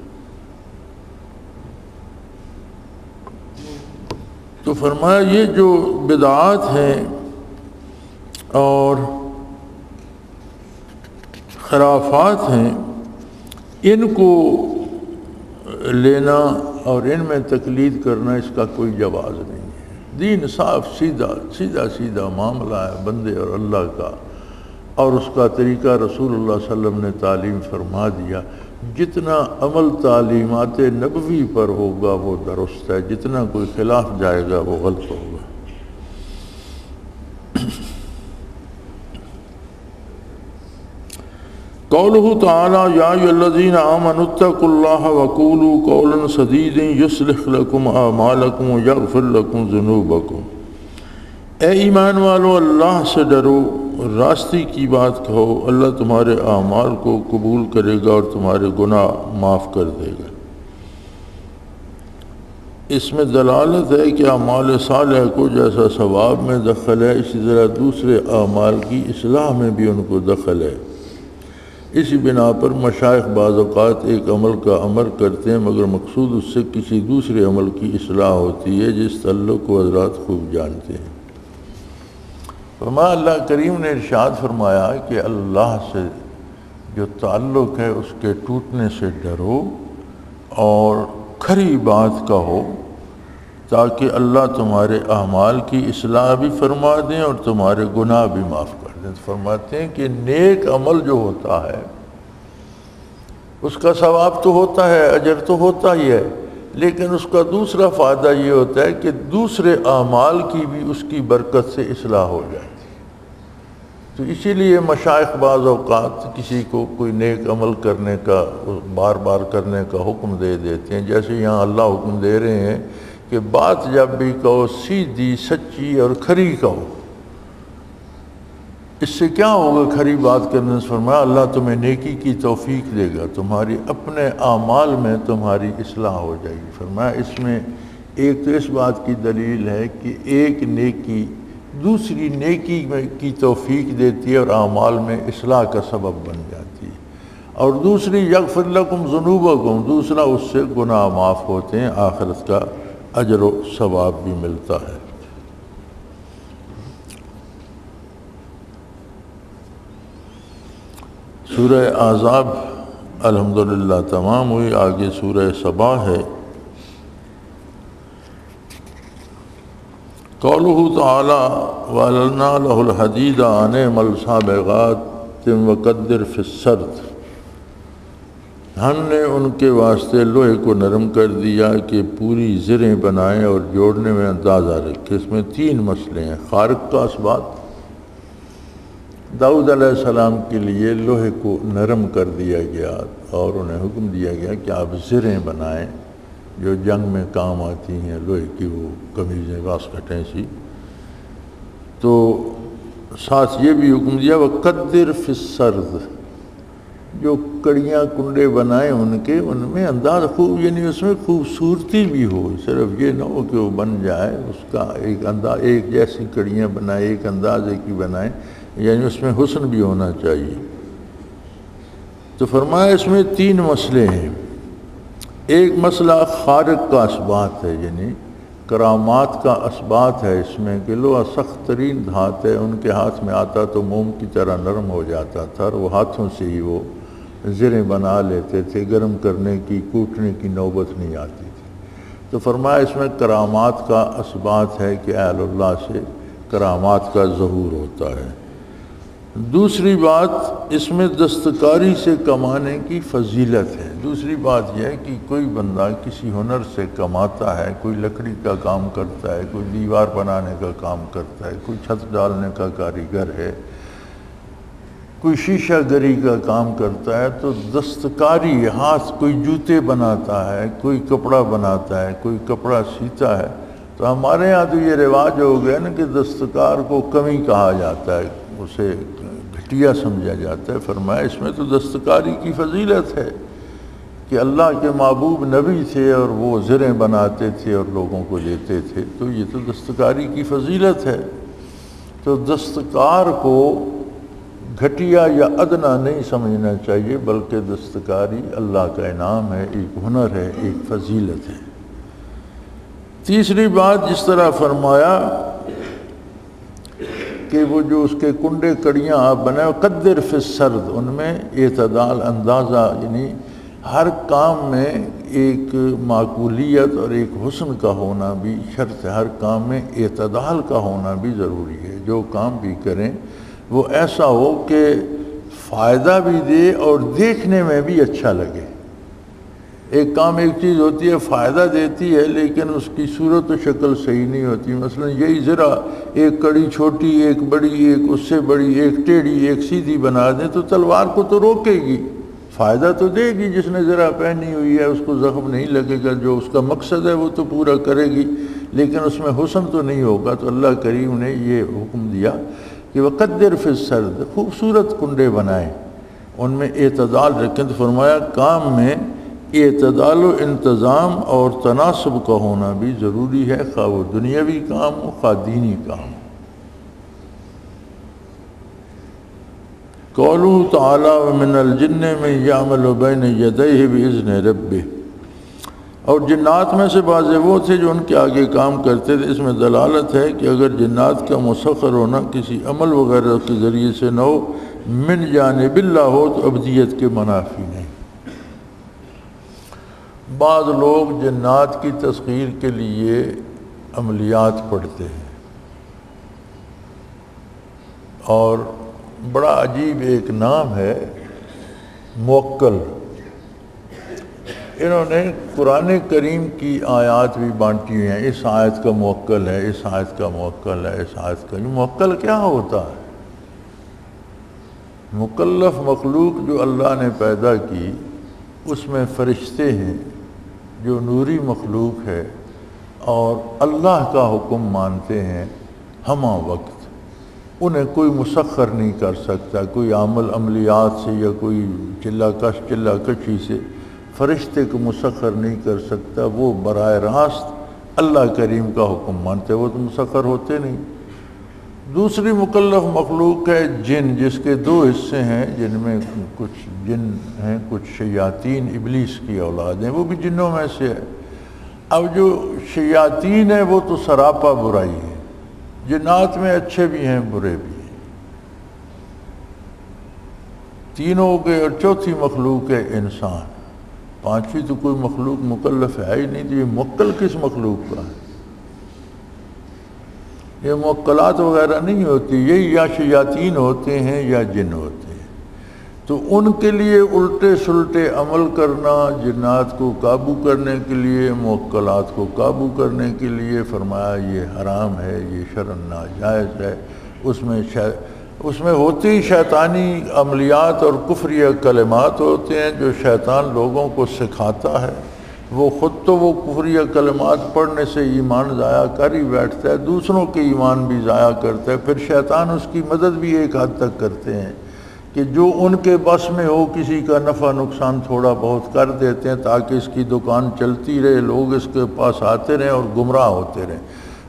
تو فرمایا یہ جو بدعات ہیں اور خرافات ہیں، ان کو لینا اور ان میں تقلید کرنا اس کا کوئی جواز نہیں ہے۔ دین صاف سیدھا معاملہ ہے بندے اور اللہ کا، اور اس کا طریقہ رسول اللہ صلی اللہ علیہ وسلم نے تعلیم فرما دیا۔ جتنا عمل تعلیمات نبوی پر ہوگا وہ درست ہے، جتنا کوئی خلاف جائے گا وہ غلط ہوگا۔ قولہ تعالی یا ایھا الذین آمنوا اتقوا اللہ وقولوا قولا سدیدا یصلح لکم اعمالکم ویغفر لکم ذنوبکم۔ اے ایمان والو، اللہ سے ڈرو، راستی کی بات کہو، اللہ تمہارے اعمال کو قبول کرے گا اور تمہارے گناہ معاف کر دے گا۔ اس میں دلالت ہے کہ اعمال صالح کو جیسا ثواب میں دخل ہے، اسی طرح دوسرے اعمال کی اصلاح میں بھی ان کو دخل ہے۔ اسی بنا پر مشائخ بعض اوقات ایک عمل کا امر کرتے ہیں مگر مقصود اس سے کسی دوسرے عمل کی اصلاح ہوتی ہے، جس تعلق کو حضرات خوب جانتے ہیں۔ فرمایا اللہ کریم نے ارشاد فرمایا کہ اللہ سے جو تعلق ہے اس کے ٹوٹنے سے ڈرو اور کھری بات کہو، تاکہ اللہ تمہارے اعمال کی اصلاح بھی فرما دیں اور تمہارے گناہ بھی معاف کر دیں۔ فرماتے ہیں کہ نیک عمل جو ہوتا ہے اس کا ثواب تو ہوتا ہے، اجر تو ہوتا ہی ہے، لیکن اس کا دوسرا فائدہ یہ ہوتا ہے کہ دوسرے اعمال کی بھی اس کی برکت سے اصلاح ہو جاتی ہے۔ تو اسی لیے مشائخ بعض اوقات کسی کو کوئی نیک عمل کرنے کا، بار بار کرنے کا حکم دے دیتے ہیں، جیسے یہاں اللہ حکم دے رہے ہیں کہ بات جب بھی کہو سیدھی سچی اور کھری کہو۔ اس سے کیا ہوگا کھری بات کرنے سے؟ فرمایا اللہ تمہیں نیکی کی توفیق دے گا، تمہاری اپنے اعمال میں تمہاری اصلاح ہو جائے گی۔ فرمایا اس میں ایک تو اس بات کی دلیل ہے کہ ایک نیکی دوسری نیکی کی توفیق دیتی ہے اور اعمال میں اصلاح کا سبب بن جاتی ہے، اور دوسری یغفر لکم ذنوبکم، دوسرا اس سے گناہ معاف ہوتے ہیں، آخرت کا اجر و ثواب بھی ملتا ہے۔ سورہ احزاب الحمدللہ تمام ہوئی، آگے سورہ سبا ہے۔ قولہ تعالی وَأَلْنَا لَهُ الْحَدِيدَ أَنِ اعْمَلْ سَابِغَاتٍ وَقَدِّرْ فِي السَّرْدِ، ہم نے ان کے واسطے لوہے کو نرم کر دیا کہ پوری زریں بنائیں اور جوڑنے میں اندازہ رکھیں۔ اس میں 3 مسئلے ہیں۔ خارق کا اثبات، داؤد علیہ السلام کے لیے لوہے کو نرم کر دیا گیا اور انہیں حکم دیا گیا کہ آپ زریں بنائیں جو جنگ میں کام آتی ہیں، لوہے کی وہ قمیضیں واسکٹیں سی۔ تو ساتھ یہ بھی حکم دیا وَقَدِّرْ فِي السَّرْدِ، جو کڑیاں کنڈے بنائیں ان میں انداز خوب، یعنی اس میں خوبصورتی بھی ہو، صرف یہ نہ ہو کہ وہ بن جائے، اس کا ایک انداز، ایک جیسی کڑیاں بنائیں، ایک اندازے کی بنائیں، یعنی اس میں حسن بھی ہونا چاہیے۔ تو فرمایا اس میں 3 مسئلے ہیں۔ ایک مسئلہ خارق کا اثبات ہے، یعنی کرامات کا اثبات ہے اس میں کہ لوہا سخت ترین دھات ہے، ان کے ہاتھ میں آتا تو موم کی طرح نرم ہو جاتا تھا، اور وہ ہاتھوں سے ہی وہ زریں بنا لیتے تھے، گرم کرنے کی، کوٹنے کی نوبت نہیں آتی تھی۔ تو فرمایا اس میں کرامات کا اثبات ہے کہ اہل اللہ سے کرامات کا ظہور ہوتا ہے۔ دوسری بات، اس میں دستکاری سے کمانے کی فضیلت ہے۔ دوسری بات یہ ہے کہ کوئی بندہ کسی ہنر سے کماتا ہے، کوئی لکڑی کا کام کرتا ہے، کوئی دیوار بنانے کا کام کرتا ہے، کوئی چھت ڈالنے کا کاریگر ہے، کوئی شیشہ گری کا کام کرتا ہے، تو دستکاری، ہاتھ، کوئی جوتے بناتا ہے، کوئی کپڑا بناتا ہے، کوئی کپڑا سیتا ہے۔ تو ہمارے ہاں تو یہ رواج ہو گیا نا کہ دستکار کو کمی کہا جاتا ہے، اسے گھٹیا سمجھا جاتا ہے۔ فرمایا اس میں تو دستکاری کی فضیلت ہے کہ اللہ کے محبوب نبی تھے اور وہ زریں بناتے تھے اور لوگوں کو دیتے تھے، تو یہ تو دستکاری کی فضیلت ہے۔ تو دستکار کو گھٹیا یا ادنا نہیں سمجھنا چاہیے، بلکہ دستکاری اللہ کا انعام ہے، ایک ہنر ہے، ایک فضیلت ہے۔ تیسری بات، جس طرح فرمایا کہ وہ جو اس کے کنڈے کڑیاں آپ بنائیں، قدر فی السرد، ان میں اعتدال، اندازہ، یعنی ہر کام میں ایک معقولیت اور ایک حسن کا ہونا بھی شرط ہے، ہر کام میں اعتدال کا ہونا بھی ضروری ہے۔ جو کام بھی کریں وہ ایسا ہو کہ فائدہ بھی دے اور دیکھنے میں بھی اچھا لگے۔ ایک کام، ایک چیز ہوتی ہے فائدہ دیتی ہے لیکن اس کی صورت و شکل صحیح نہیں ہوتی۔ مثلا یہی ذرا ایک کڑی چھوٹی، ایک بڑی، ایک اس سے بڑی، ایک ٹیڑھی، ایک سیدھی بنا دیں تو تلوار کو تو روکے گی، فائدہ تو دے گی، جس نے ذرا پہنی ہوئی ہے اس کو زخم نہیں لگے گا، جو اس کا مقصد ہے وہ تو پورا کرے گی، لیکن اس میں حسن تو نہیں ہوگا۔ تو اللہ کریم نے یہ حکم دیا کہ وَقَدِّرْ فِي السَّرْدِ، خوبصورت کنڈے بنائیں، ان میں اعتدال رکھیں۔ تو فرمایا کام میں اعتدال و انتظام اور تناسب کا ہونا بھی ضروری ہے، خواہ وہ دنیاوی کام ہو خواہ دینی کام ہو۔ قولہ تعالی وَمِنَ الْجِنِّ مَن يَعْمَلُ بَيْنَ يَدَيْهِ بِإِذْنِ رَبِّهِ، اور جنات میں سے بعض وہ تھے جو ان کے آگے کام کرتے تھے۔ اس میں دلالت ہے کہ اگر جنات کا مسخر ہونا کسی عمل وغیرہ کے ذریعے سے نہ ہو، من جانب اللہ ہو، تو ابدیت کے منافی نہیں۔ بعض لوگ جنات کی تسخیر کے لیے عملیات پڑھتے ہیں، اور بڑا عجیب ایک نام ہے موکل۔ انہوں نے قرآن کریم کی آیات بھی بانٹی ہوئی ہیں، اس آیت کا موکل ہے، اس آیت کا موکل ہے، اس آیت کا۔ موکل کیا ہوتا ہے؟ مکلف مخلوق جو اللہ نے پیدا کی، اس میں فرشتے ہیں جو نوری مخلوق ہے اور اللہ کا حکم مانتے ہیں ہمہ وقت، انہیں کوئی مسخر نہیں کر سکتا، کوئی عملیات سے یا کوئی چلا کشی سے فرشتے کو مسخر نہیں کر سکتا۔ وہ براہ راست اللہ کریم کا حکم مانتے، وہ تو مسخر ہوتے نہیں۔ دوسری مکلف مخلوق ہے جن، جس کے دو حصے ہیں، جن میں کچھ جن ہیں، کچھ شیاطین ابلیس کی اولاد ہیں، وہ بھی جنوں میں سے ہے۔ اب جو شیاطین ہیں وہ تو سراپا برائی ہے، جنات میں اچھے بھی ہیں برے بھی ہیں، تینوں ہو گئے، اور چوتھی مخلوق ہے انسان۔ پانچویں تو کوئی مخلوق مکلف ہے ہی نہیں، تو یہ موکل کس مخلوق کا ہے؟ یہ موکلات وغیرہ نہیں ہوتی، یہی یا شیاطین ہوتے ہیں یا جن ہوتے ہیں۔ تو ان کے لیے الٹے سلٹے عمل کرنا، جنات کو قابو کرنے کے لیے، موکلات کو قابو کرنے کے لیے فرمایا یہ حرام ہے، یہ شرعاً ناجائز ہے۔ اس میں ہوتی ہی شیطانی عملیات اور کفریہ کلمات ہوتے ہیں جو شیطان لوگوں کو سکھاتا ہے۔ وہ خود تو وہ کفریہ کلمات پڑھنے سے ایمان ضائع کر ہی بیٹھتا ہے، دوسروں کے ایمان بھی ضائع کرتا ہے، پھر شیطان اس کی مدد بھی ایک حد تک کرتے ہیں کہ جو ان کے بس میں ہو کسی کا نفع نقصان تھوڑا بہت کر دیتے ہیں تاکہ اس کی دکان چلتی رہے، لوگ اس کے پاس آتے رہیں اور گمراہ ہوتے رہیں۔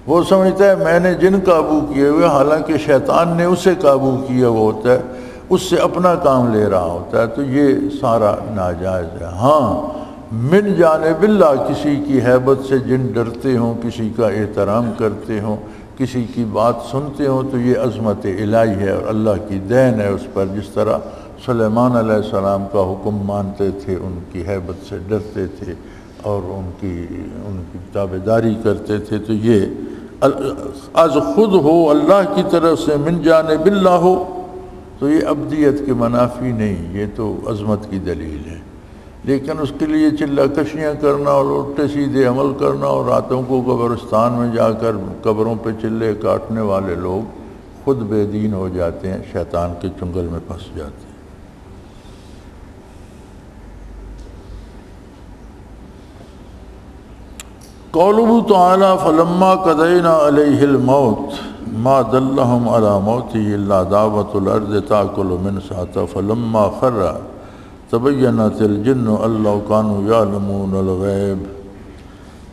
وہ سمجھتا ہے میں نے جن قابو کیے ہوئے، حالانکہ شیطان نے اسے قابو کیا ہوا ہوتا ہے، اس سے اپنا کام لے رہا ہوتا ہے، تو یہ سارا ناجائز ہے۔ ہاں من جانب اللہ، کسی کی ہیبت سے جن ڈرتے ہوں، کسی کا احترام کرتے ہوں، کسی کی بات سنتے ہوں، تو یہ عظمت الہی ہے اور اللہ کی دین ہے اس پر۔ جس طرح سلیمان علیہ السلام کا حکم مانتے تھے، ان کی ہیبت سے ڈرتے تھے اور ان کی تابعداری کرتے تھے، تو یہ از خود ہو، اللہ کی طرف سے، من جانب اللہ ہو، تو یہ ابدیت کے منافی نہیں، یہ تو عظمت کی دلیل ہے۔ لیکن اس کے لیے چلہ کشیاں کرنا اور الٹے سیدھے عمل کرنا، اور راتوں کو قبرستان میں جا کر قبروں پہ چلے کاٹنے والے لوگ خود بے دین ہو جاتے ہیں، شیطان کے چنگل میں پھنس جاتے ہیں۔ قوله تعالی فلما قضینا علیہ الموت ما دلهم على موته الا دعوۃ الارض تاکل من ساعتها فلما خر تبینت الجن ان لو كانوا یعلمون الغیب۔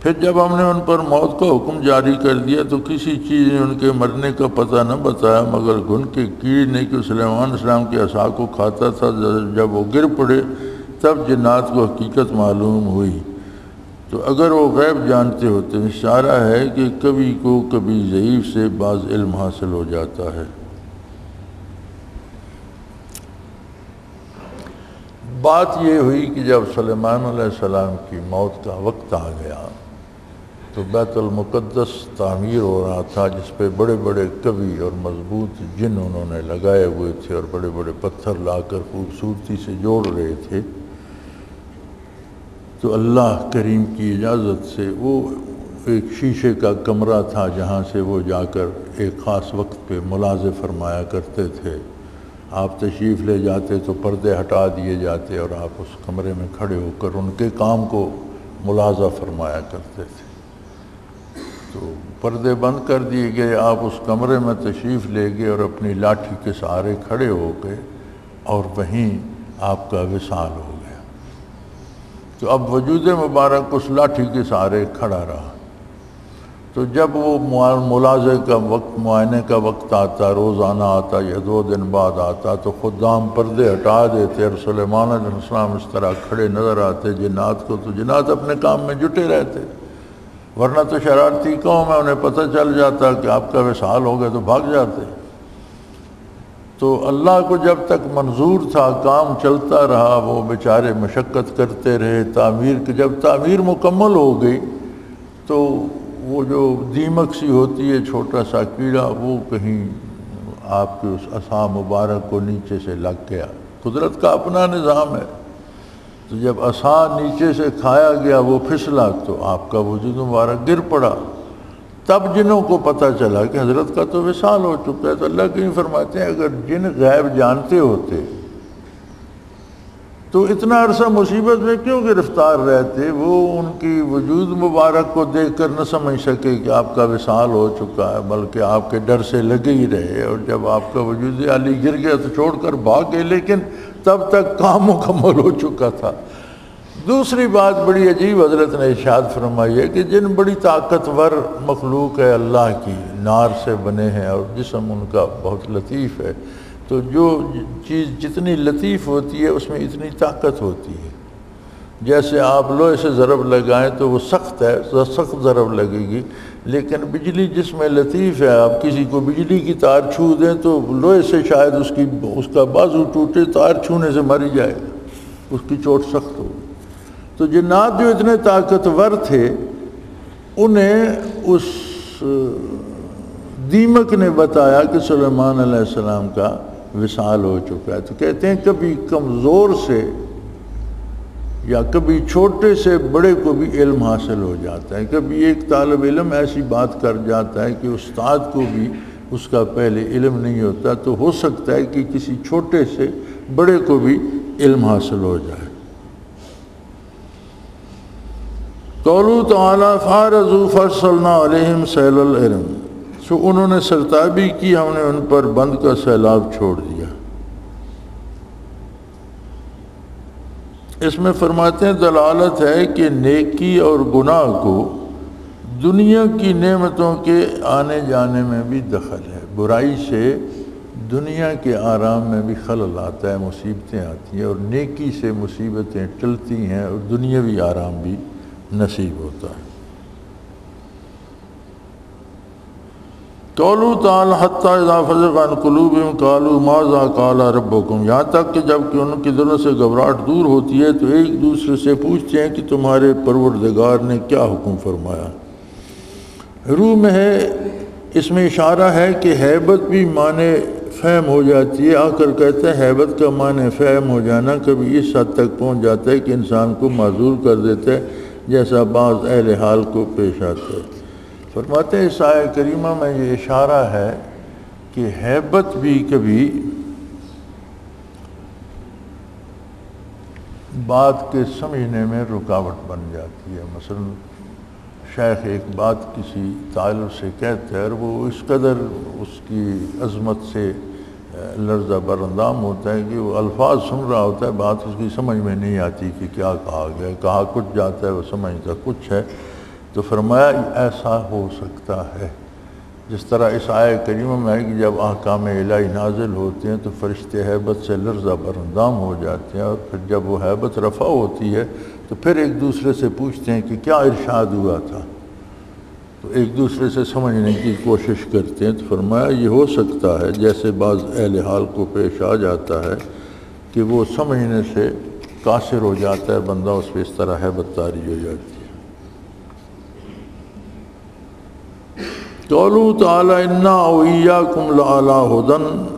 پھر جب ہم نے ان پر موت کا حکم جاری کر دیا تو کسی چیز نے ان کے مرنے کا پتہ نہ بتایا مگر گھن کے کیڑ نے کہ سلیمان علیہ السلام کے عصا کو کھاتا تھا۔ جب وہ گر پڑے تب جنات کو حقیقت معلوم ہوئی۔ تو اگر وہ غیب جانتے ہوتے، اشارہ ہے کہ کبھی کو کبھی ضعیف سے بعض علم حاصل ہو جاتا ہے۔ بات یہ ہوئی کہ جب سلیمان علیہ السلام کی موت کا وقت آ گیا تو بیت المقدس تعمیر ہو رہا تھا، جس پہ بڑے بڑے قوی اور مضبوط جن انہوں نے لگائے ہوئے تھے اور بڑے بڑے پتھر لا کر خوبصورتی سے جوڑ رہے تھے۔ تو اللہ کریم کی اجازت سے وہ ایک شیشے کا کمرہ تھا جہاں سے وہ جا کر ایک خاص وقت پہ ملاحظہ فرمایا کرتے تھے۔ آپ تشریف لے جاتے تو پردے ہٹا دیے جاتے اور آپ اس کمرے میں کھڑے ہو کر ان کے کام کو ملاحظہ فرمایا کرتے تھے۔ تو پردے بند کر دیے گئے، آپ اس کمرے میں تشریف لے گئے اور اپنی لاٹھی کے سہارے کھڑے ہو گئے اور وہیں آپ کا وصال ہو گیا۔ تو اب وجود مبارک اس لاٹھی کے سہارے کھڑا رہا۔ تو جب وہ ملاحظے کا وقت، معائنے کا وقت آتا، روزانہ آتا یا 2 دن بعد آتا، تو خدام پردے ہٹا دیتے اور سلیمان علیہ السلام اس طرح کھڑے نظر آتے جنات کو، تو جنات اپنے کام میں جٹے رہتے، ورنہ تو شرارتی قوم ہے، انہیں پتہ چل جاتا کہ آپ کا وصال ہو گیا تو بھاگ جاتے۔ تو اللہ کو جب تک منظور تھا کام چلتا رہا، وہ بیچارے مشقت کرتے رہے تعمیر کی۔ جب تعمیر مکمل ہو گئی تو وہ جو دیمک سی ہوتی ہے، چھوٹا سا کیڑا، وہ کہیں آپ کے اس عصا مبارک کو نیچے سے لگ گیا۔ قدرت کا اپنا نظام ہے، تو جب عصا نیچے سے کھایا گیا وہ پھسلا تو آپ کا وجود مبارک گر پڑا۔ تب جنوں کو پتہ چلا کہ حضرت کا تو وصال ہو چکا ہے۔ تو اللہ کریم فرماتے ہیں اگر جن غیب جانتے ہوتے تو اتنا عرصہ مصیبت میں کیوں گرفتار رہتے؟ وہ ان کی وجود مبارک کو دیکھ کر نہ سمجھ سکے کہ آپ کا وصال ہو چکا ہے، بلکہ آپ کے ڈر سے لگے ہی رہے، اور جب آپ کا وجود عالی گر گیا تو چھوڑ کر بھاگ گئے، لیکن تب تک کام مکمل ہو چکا تھا۔ دوسری بات بڑی عجیب حضرت نے ارشاد فرمائی ہے کہ جن بڑی طاقتور مخلوق ہے اللہ کی، نار سے بنے ہیں اور جسم ان کا بہت لطیف ہے، تو جو چیز جتنی لطیف ہوتی ہے اس میں اتنی طاقت ہوتی ہے۔ جیسے آپ لوہے سے ضرب لگائیں تو وہ سخت ہے، سخت ضرب لگے گی، لیکن بجلی جس میں لطیف ہے، آپ کسی کو بجلی کی تار چھو دیں تو لوہے سے شاید اس کا بازو ٹوٹے، تار چھونے سے مر ہی جائے گا، اس کی چوٹ سخت ہوگی۔ تو جنات جو اتنے طاقتور تھے، انہیں اس دیمک نے بتایا کہ سلیمان علیہ السلام کا وصال ہو چکا ہے۔ تو کہتے ہیں کبھی کمزور سے یا کبھی چھوٹے سے بڑے کو بھی علم حاصل ہو جاتا ہے، کبھی ایک طالب علم ایسی بات کر جاتا ہے کہ استاد کو بھی اس کا پہلے علم نہیں ہوتا، تو ہو سکتا ہے کہ کسی چھوٹے سے بڑے کو بھی علم حاصل ہو جائے۔ قولوا تعالیٰ فارضوا فارسلنا علیہم سیل العرم، سو انہوں نے سرتابی کی، ہم نے ان پر بند کا سیلاب چھوڑ دیا۔ اس میں فرماتے ہیں دلالت ہے کہ نیکی اور گناہ کو دنیا کی نعمتوں کے آنے جانے میں بھی دخل ہے، برائی سے دنیا کے آرام میں بھی خلل آتا ہے، مصیبتیں آتی ہیں، اور نیکی سے مصیبتیں ٹلتی ہیں اور دنیاوی آرام بھی نصیب ہوتا ہے۔ قولوا تعالی حتی اذا فزع عن قلوبہم قالوا ماذا قال ربکم، یہاں تک کہ جب کہ ان کے دلوں سے گھبراہٹ دور ہوتی ہے تو ایک دوسرے سے پوچھتے ہیں کہ تمہارے پروردگار نے کیا حکم فرمایا۔ روح میں ہے، اس میں اشارہ ہے کہ ہیبت بھی معنی فہم ہو جاتی ہے۔ آ کر کہتا ہے ہیبت کا معنی فہم ہو جانا کبھی اس حد تک پہنچ جاتا ہے کہ انسان کو معذور کر دیتا ہے، جیسا بعض اہل حال کو پیش آتا ہے۔ فرماتے ہیں اس آیہ کریمہ میں یہ اشارہ ہے کہ ہیبت بھی کبھی بات کے سمجھنے میں رکاوٹ بن جاتی ہے۔ مثلا شیخ ایک بات کسی طالب سے کہتا ہے اور وہ اس قدر اس کی عظمت سے لرزہ براندام ہوتا ہے کہ وہ الفاظ سن رہا ہوتا ہے، بات اس کی سمجھ میں نہیں آتی کہ کیا کہا گیا، کہا کچھ جاتا ہے وہ سمجھتا کچھ ہے۔ تو فرمایا ایسا ہو سکتا ہے، جس طرح اس آیہ کریمہ میں ہے کہ جب احکام الہی نازل ہوتے ہیں تو فرشتے ہیبت سے لرزہ براندام ہو جاتے ہیں، اور پھر جب وہ ہیبت رفع ہوتی ہے تو پھر ایک دوسرے سے پوچھتے ہیں کہ کیا ارشاد ہوا تھا، تو ایک دوسرے سے سمجھنے کی کوشش کرتے ہیں۔ تو فرمایا یہ ہو سکتا ہے جیسے بعض اہل حال کو پیش آ جاتا ہے کہ وہ سمجھنے سے قاصر ہو جاتا ہے، بندہ اس پہ اس طرح ہیبت طاری ہو جاتی ہے۔ قولوا تعالی انا او ایاکم لعلی ھدی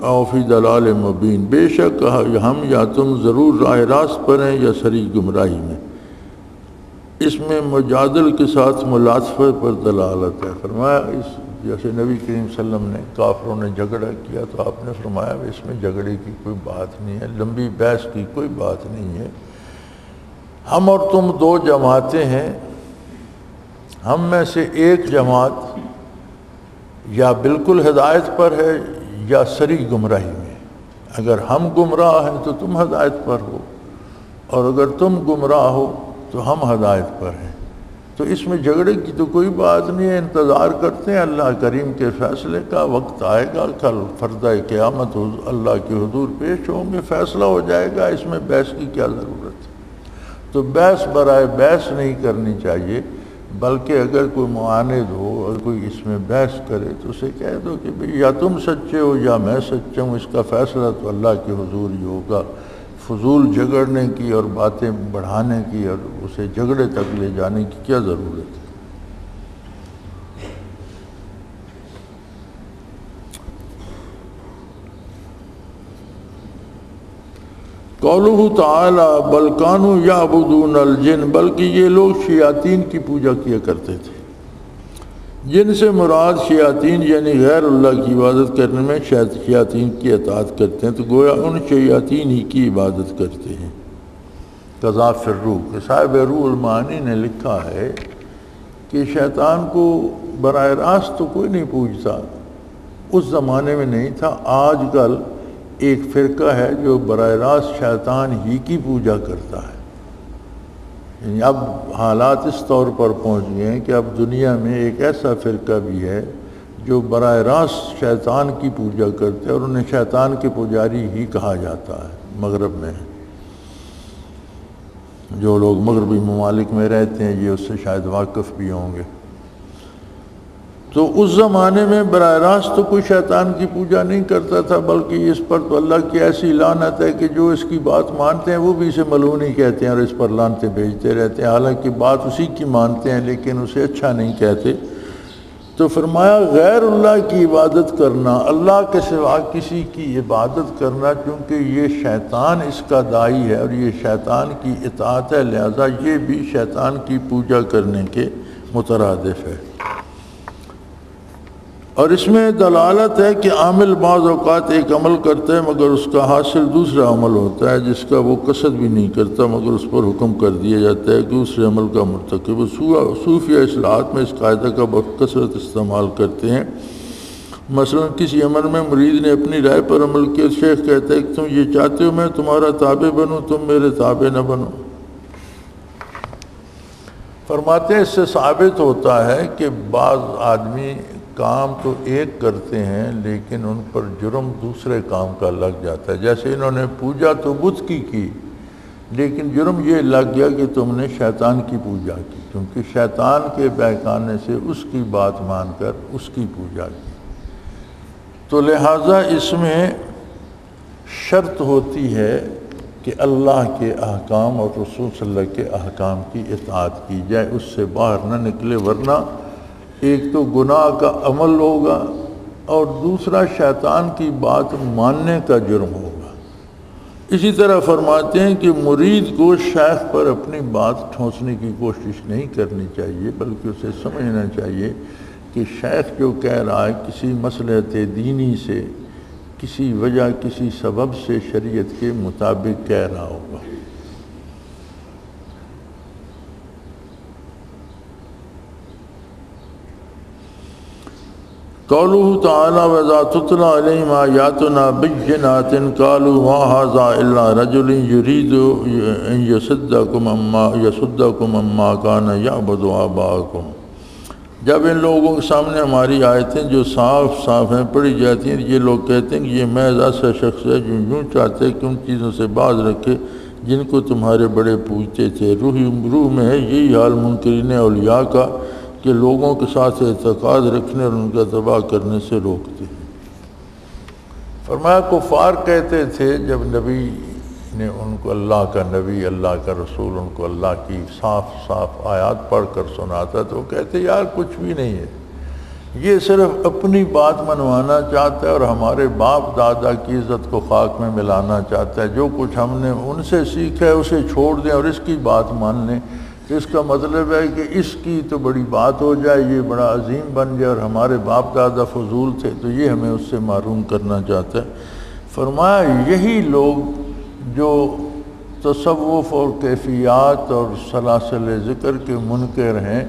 او فی ضلال مبین، بے شک ہم یا تم ضرور راہ راست پر ہیں یا سری گمراہی میں۔ اس میں مجادل کے ساتھ ملاطفہ پر دلالت ہے۔ فرمایا اس جیسے نبی کریم صلی اللہ علیہ وسلم نے کافروں نے جھگڑا کیا تو آپ نے فرمایا اس میں جھگڑے کی کوئی بات نہیں ہے، لمبی بحث کی کوئی بات نہیں ہے، ہم اور تم دو جماعتیں ہیں، ہم میں سے ایک جماعت یا بالکل ہدایت پر ہے یا سری گمراہی میں۔ اگر ہم گمراہ ہیں تو تم ہدایت پر ہو، اور اگر تم گمراہ ہو تو ہم ہدایت پر ہیں۔ تو اس میں جھگڑے کی تو کوئی بات نہیں ہے، انتظار کرتے ہیں اللہ کریم کے فیصلے کا، وقت آئے گا، کل فردہ قیامت اللہ کے حضور پیش ہوں گے، فیصلہ ہو جائے گا، اس میں بحث کی کیا ضرورت ہے۔ تو بحث برائے بحث نہیں کرنی چاہیے، بلکہ اگر کوئی معاند ہو اور کوئی اس میں بحث کرے تو اسے کہہ دو کہ بھئی یا تم سچے ہو یا میں سچا ہوں، اس کا فیصلہ تو اللہ کے حضور ہی ہوگا۔ فضول جھگڑنے کی اور باتیں بڑھانے کی اور اسے جھگڑے تک لے جانے کی کیا ضرورت ہے۔ قولہ تعالی بل کانوا یعبدون الجن، بلکہ یہ لوگ شیاطین کی پوجا کیا کرتے تھے۔ جن سے مراد شیاطین یعنی غیر اللہ کی عبادت کرنے میں شیاطین کی اطاعت کرتے ہیں، تو گویا ان شیاطین ہی کی عبادت کرتے ہیں۔ قضا فی الروح، صاحب روح المعانی نے لکھا ہے کہ شیطان کو براہ راست تو کوئی نہیں پوجتا، اس زمانے میں نہیں تھا، آج کل ایک فرقہ ہے جو براہ راست شیطان ہی کی پوجا کرتا ہے۔ یعنی اب حالات اس طور پر پہنچ گئے ہیں کہ اب دنیا میں ایک ایسا فرقہ بھی ہے جو براہ راست شیطان کی پوجا کرتے ہیں، اور انہیں شیطان کے پجاری ہی کہا جاتا ہے۔ مغرب میں جو لوگ مغربی ممالک میں رہتے ہیں یہ اس سے شاید واقف بھی ہوں گے۔ تو اس زمانے میں براہ راست تو کوئی شیطان کی پوجا نہیں کرتا تھا، بلکہ اس پر تو اللہ کی ایسی لعنت ہے کہ جو اس کی بات مانتے ہیں وہ بھی اسے ملعون ہی کہتے ہیں اور اس پر لعنتیں بھیجتے رہتے ہیں، حالانکہ بات اسی کی مانتے ہیں لیکن اسے اچھا نہیں کہتے۔ تو فرمایا غیر اللہ کی عبادت کرنا، اللہ کے سوا کسی کی عبادت کرنا، چونکہ یہ شیطان اس کا داعی ہے اور یہ شیطان کی اطاعت ہے، لہذا یہ بھی شیطان کی پوجا کرنے کے مترادف ہے۔ اور اس میں دلالت ہے کہ عامل بعض اوقات ایک عمل کرتا ہے مگر اس کا حاصل دوسرا عمل ہوتا ہے جس کا وہ قصد بھی نہیں کرتا، مگر اس پر حکم کر دیا جاتا ہے کہ دوسرے عمل کا مرتکب۔ صوفیہ اصلاحات میں اس قاعدہ کا بہت کثرت استعمال کرتے ہیں۔ مثلا کسی عمل میں مرید نے اپنی رائے پر عمل کیا، شیخ کہتا ہے کہ تم یہ چاہتے ہو میں تمہارا تابع بنوں، تم میرے تابع نہ بنو۔ فرماتے ہیں اس سے ثابت ہوتا ہے کہ بعض آدمی کام تو ایک کرتے ہیں لیکن ان پر جرم دوسرے کام کا لگ جاتا ہے۔ جیسے انہوں نے پوجا تو بت کی لیکن جرم یہ لگ گیا کہ تم نے شیطان کی پوجا کی، کیونکہ شیطان کے بہکانے سے اس کی بات مان کر اس کی پوجا کی۔ تو لہٰذا اس میں شرط ہوتی ہے کہ اللہ کے احکام اور رسول صلی اللہ کے احکام کی اطاعت کی جائے، اس سے باہر نہ نکلے، ورنہ ایک تو گناہ کا عمل ہوگا اور دوسرا شیطان کی بات ماننے کا جرم ہوگا۔ اسی طرح فرماتے ہیں کہ مرید کو شیخ پر اپنی بات ٹھونسنے کی کوشش نہیں کرنی چاہیے، بلکہ اسے سمجھنا چاہیے کہ شیخ جو کہہ رہا ہے کسی مصلحت دینی سے، کسی وجہ کسی سبب سے شریعت کے مطابق کہہ رہا ہوگا۔ قوله تعالی وَإِذَا تُتْلَىٰ عَلَيْهِمْ آيَاتُنَا بَيِّنَاتٍ قَالُوا مَا هَٰذَا إِلَّا رَجُلٌ يُرِيدُ أَن يَصُدَّكُمْ عَمَّا كَانَ يَعْبُدُ آبَاؤُكُمْ۔ جب ان لوگوں کے سامنے ہماری آیتیں جو صاف صاف ہیں پڑھی جاتی ہیں، یہ لوگ کہتے ہیں کہ یہ محض ایسا شخص ہے جو یوں چاہتے ہیں کہ ان چیزوں سے باز رکھے جن کو تمہارے بڑے پوجتے تھے۔ روح میں ہے یہی حال منکرین اولیاء کا کہ لوگوں کے ساتھ اعتقاد رکھنے اور ان کا تباہ کرنے سے روکتے ہیں۔ فرمایا کفار کہتے تھے جب نبی نے ان کو اللہ کا نبی، اللہ کا رسول ان کو اللہ کی صاف صاف آیات پڑھ کر سناتا تو وہ کہتے یار کچھ بھی نہیں ہے، یہ صرف اپنی بات منوانا چاہتا ہے اور ہمارے باپ دادا کی عزت کو خاک میں ملانا چاہتا ہے، جو کچھ ہم نے ان سے سیکھا ہے اسے چھوڑ دیں اور اس کی بات مان لیں۔ اس کا مطلب ہے کہ اس کی تو بڑی بات ہو جائے، یہ بڑا عظیم بن جائے، اور ہمارے باپ دادا فضول تھے تو یہ ہمیں اس سے محروم کرنا چاہتا ہے۔ فرمایا یہی لوگ جو تصوف اور کیفیات اور سلاسل ذکر کے منکر ہیں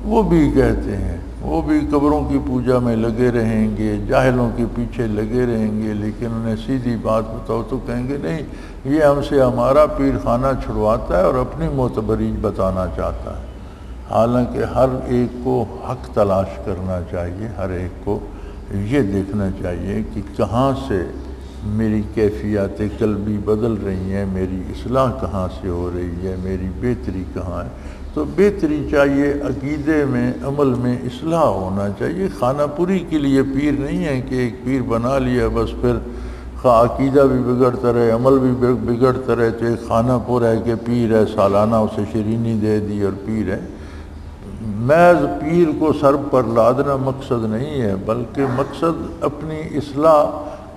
وہ بھی کہتے ہیں، وہ بھی قبروں کی پوجا میں لگے رہیں گے، جاہلوں کے پیچھے لگے رہیں گے، لیکن انہیں سیدھی بات بتاؤ تو کہیں گے نہیں، یہ ہم سے ہمارا پیر خانہ چھڑواتا ہے اور اپنی معتبری بتانا چاہتا ہے۔ حالانکہ ہر ایک کو حق تلاش کرنا چاہیے، ہر ایک کو یہ دیکھنا چاہیے کہ کہاں سے میری کیفیات قلبی بدل رہی ہیں، میری اصلاح کہاں سے ہو رہی ہے، میری بہتری کہاں ہے۔ تو بہتری چاہیے، عقیدے میں عمل میں اصلاح ہونا چاہیے۔ خانہ پوری کے لیے پیر نہیں ہے کہ ایک پیر بنا لیا بس پھر عقیدہ بھی بگڑتا رہے، عمل بھی بگڑتا رہے، تو ایک خانہ پورا ہے کہ پیر ہے، سالانہ اسے شرینی دے دی اور پیر ہے۔ محض پیر کو سر پر لادنا مقصد نہیں ہے، بلکہ مقصد اپنی اصلاح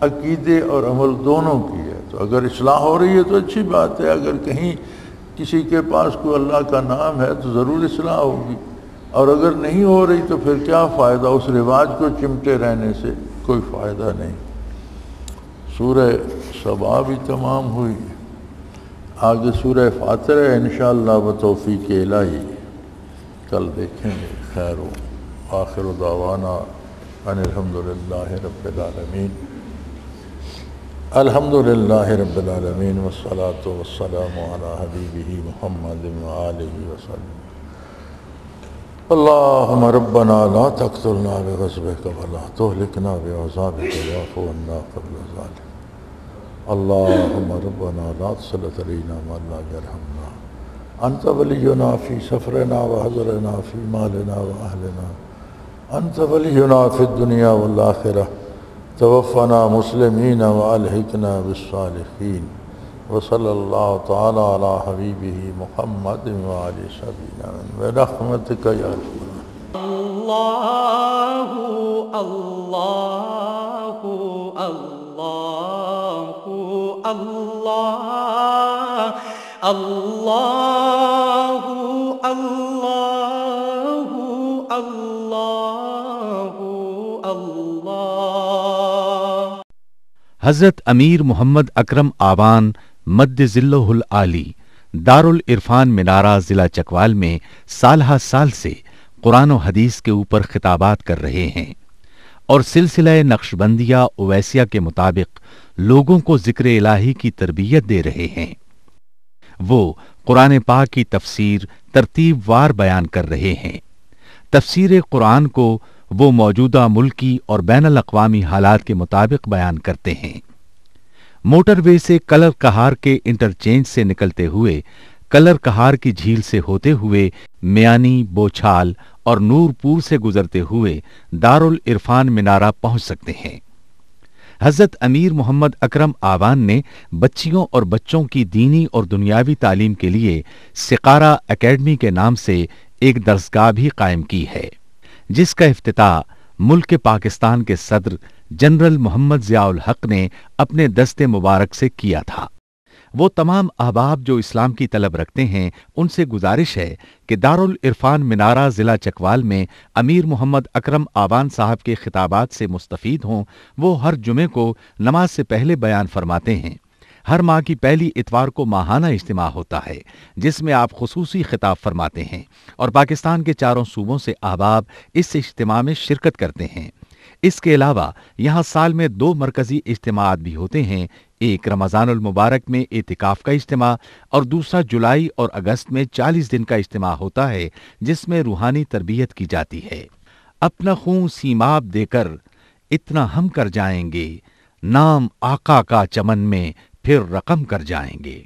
عقیدے اور عمل دونوں کی ہے۔ تو اگر اصلاح ہو رہی ہے تو اچھی بات ہے، اگر کہیں کسی کے پاس کوئی اللہ کا نام ہے تو ضرور اصلاح ہوگی، اور اگر نہیں ہو رہی تو پھر کیا فائدہ، اس رواج کو چمٹے رہنے سے کوئی فائدہ نہیں۔ سورہ سبا بھی تمام ہوئی، آگے سورہ فاتر ہے انشاءاللہ بتوفیق الہی کل دیکھیں گے۔ خیر و آخر دعوانا ان الحمدللہ رب العالمین۔ الحمدللہ رب العالمین والصلاة والسلام علی حبیبہ محمد وآلہ وسلم اللہم ربنا لا تقتلنا بغضبک ولا تہلکنا بعذابک واعف عنا قبل ذلک اللہم ربنا لا تسلط علینا من لا یرحمنا انت ولینا فی سفرنا وحضرنا فی مالنا واہلنا انت ولینا فی الدنیا والآخرہ توفنا مسلمین والحقنا بالصالحین وصلی اللہ تعالی علی حبیبہ محمد وآلہ وصحبہ برحمتک یا اللہ اللہ اللہ اللہ اللہ اللہ اللہ اللہ۔ حضرت امیر محمد اکرم آوان مد ظلہ العالی دارالعرفان منارہ ضلع چکوال میں سالہ سال سے قرآن و حدیث کے اوپر خطابات کر رہے ہیں اور سلسلہ نقشبندیہ اویسیہ کے مطابق لوگوں کو ذکر الہی کی تربیت دے رہے ہیں۔ وہ قرآن پاک کی تفسیر ترتیب وار بیان کر رہے ہیں۔ تفسیر قرآن کو وہ موجودہ ملکی اور بین الاقوامی حالات کے مطابق بیان کرتے ہیں۔ موٹر وے سے کلر کہار کے انٹرچینج سے نکلتے ہوئے کلر کہار کی جھیل سے ہوتے ہوئے میانی، بوچھال اور نورپور سے گزرتے ہوئے دارالعرفان منارہ پہنچ سکتے ہیں۔ حضرت امیر محمد اکرم آوان نے بچیوں اور بچوں کی دینی اور دنیاوی تعلیم کے لیے سقارہ اکیڈمی کے نام سے ایک درسگاہ بھی قائم کی ہے، جس کا افتتاح ملک پاکستان کے صدر جنرل محمد ضیاء الحق نے اپنے دست مبارک سے کیا تھا۔ وہ تمام احباب جو اسلام کی طلب رکھتے ہیں ان سے گزارش ہے کہ دارالعرفان منارہ ضلع چکوال میں امیر محمد اکرم آوان صاحب کے خطابات سے مستفید ہوں۔ وہ ہر جمعے کو نماز سے پہلے بیان فرماتے ہیں۔ ہر ماہ کی پہلی اتوار کو ماہانہ اجتماع ہوتا ہے جس میں آپ خصوصی خطاب فرماتے ہیں اور پاکستان کے چاروں صوبوں سے احباب اس اجتماع میں شرکت کرتے ہیں۔ اس کے علاوہ یہاں سال میں 2 مرکزی اجتماعات بھی ہوتے ہیں، ایک رمضان المبارک میں اعتکاف کا اجتماع اور دوسرا جولائی اور اگست میں 40 دن کا اجتماع ہوتا ہے جس میں روحانی تربیت کی جاتی ہے۔ اپنا خون سیماب دے کر اتنا ہم کر جائیں گے، نام آقا کا چمن میں پھر رقم کر جائیں گے۔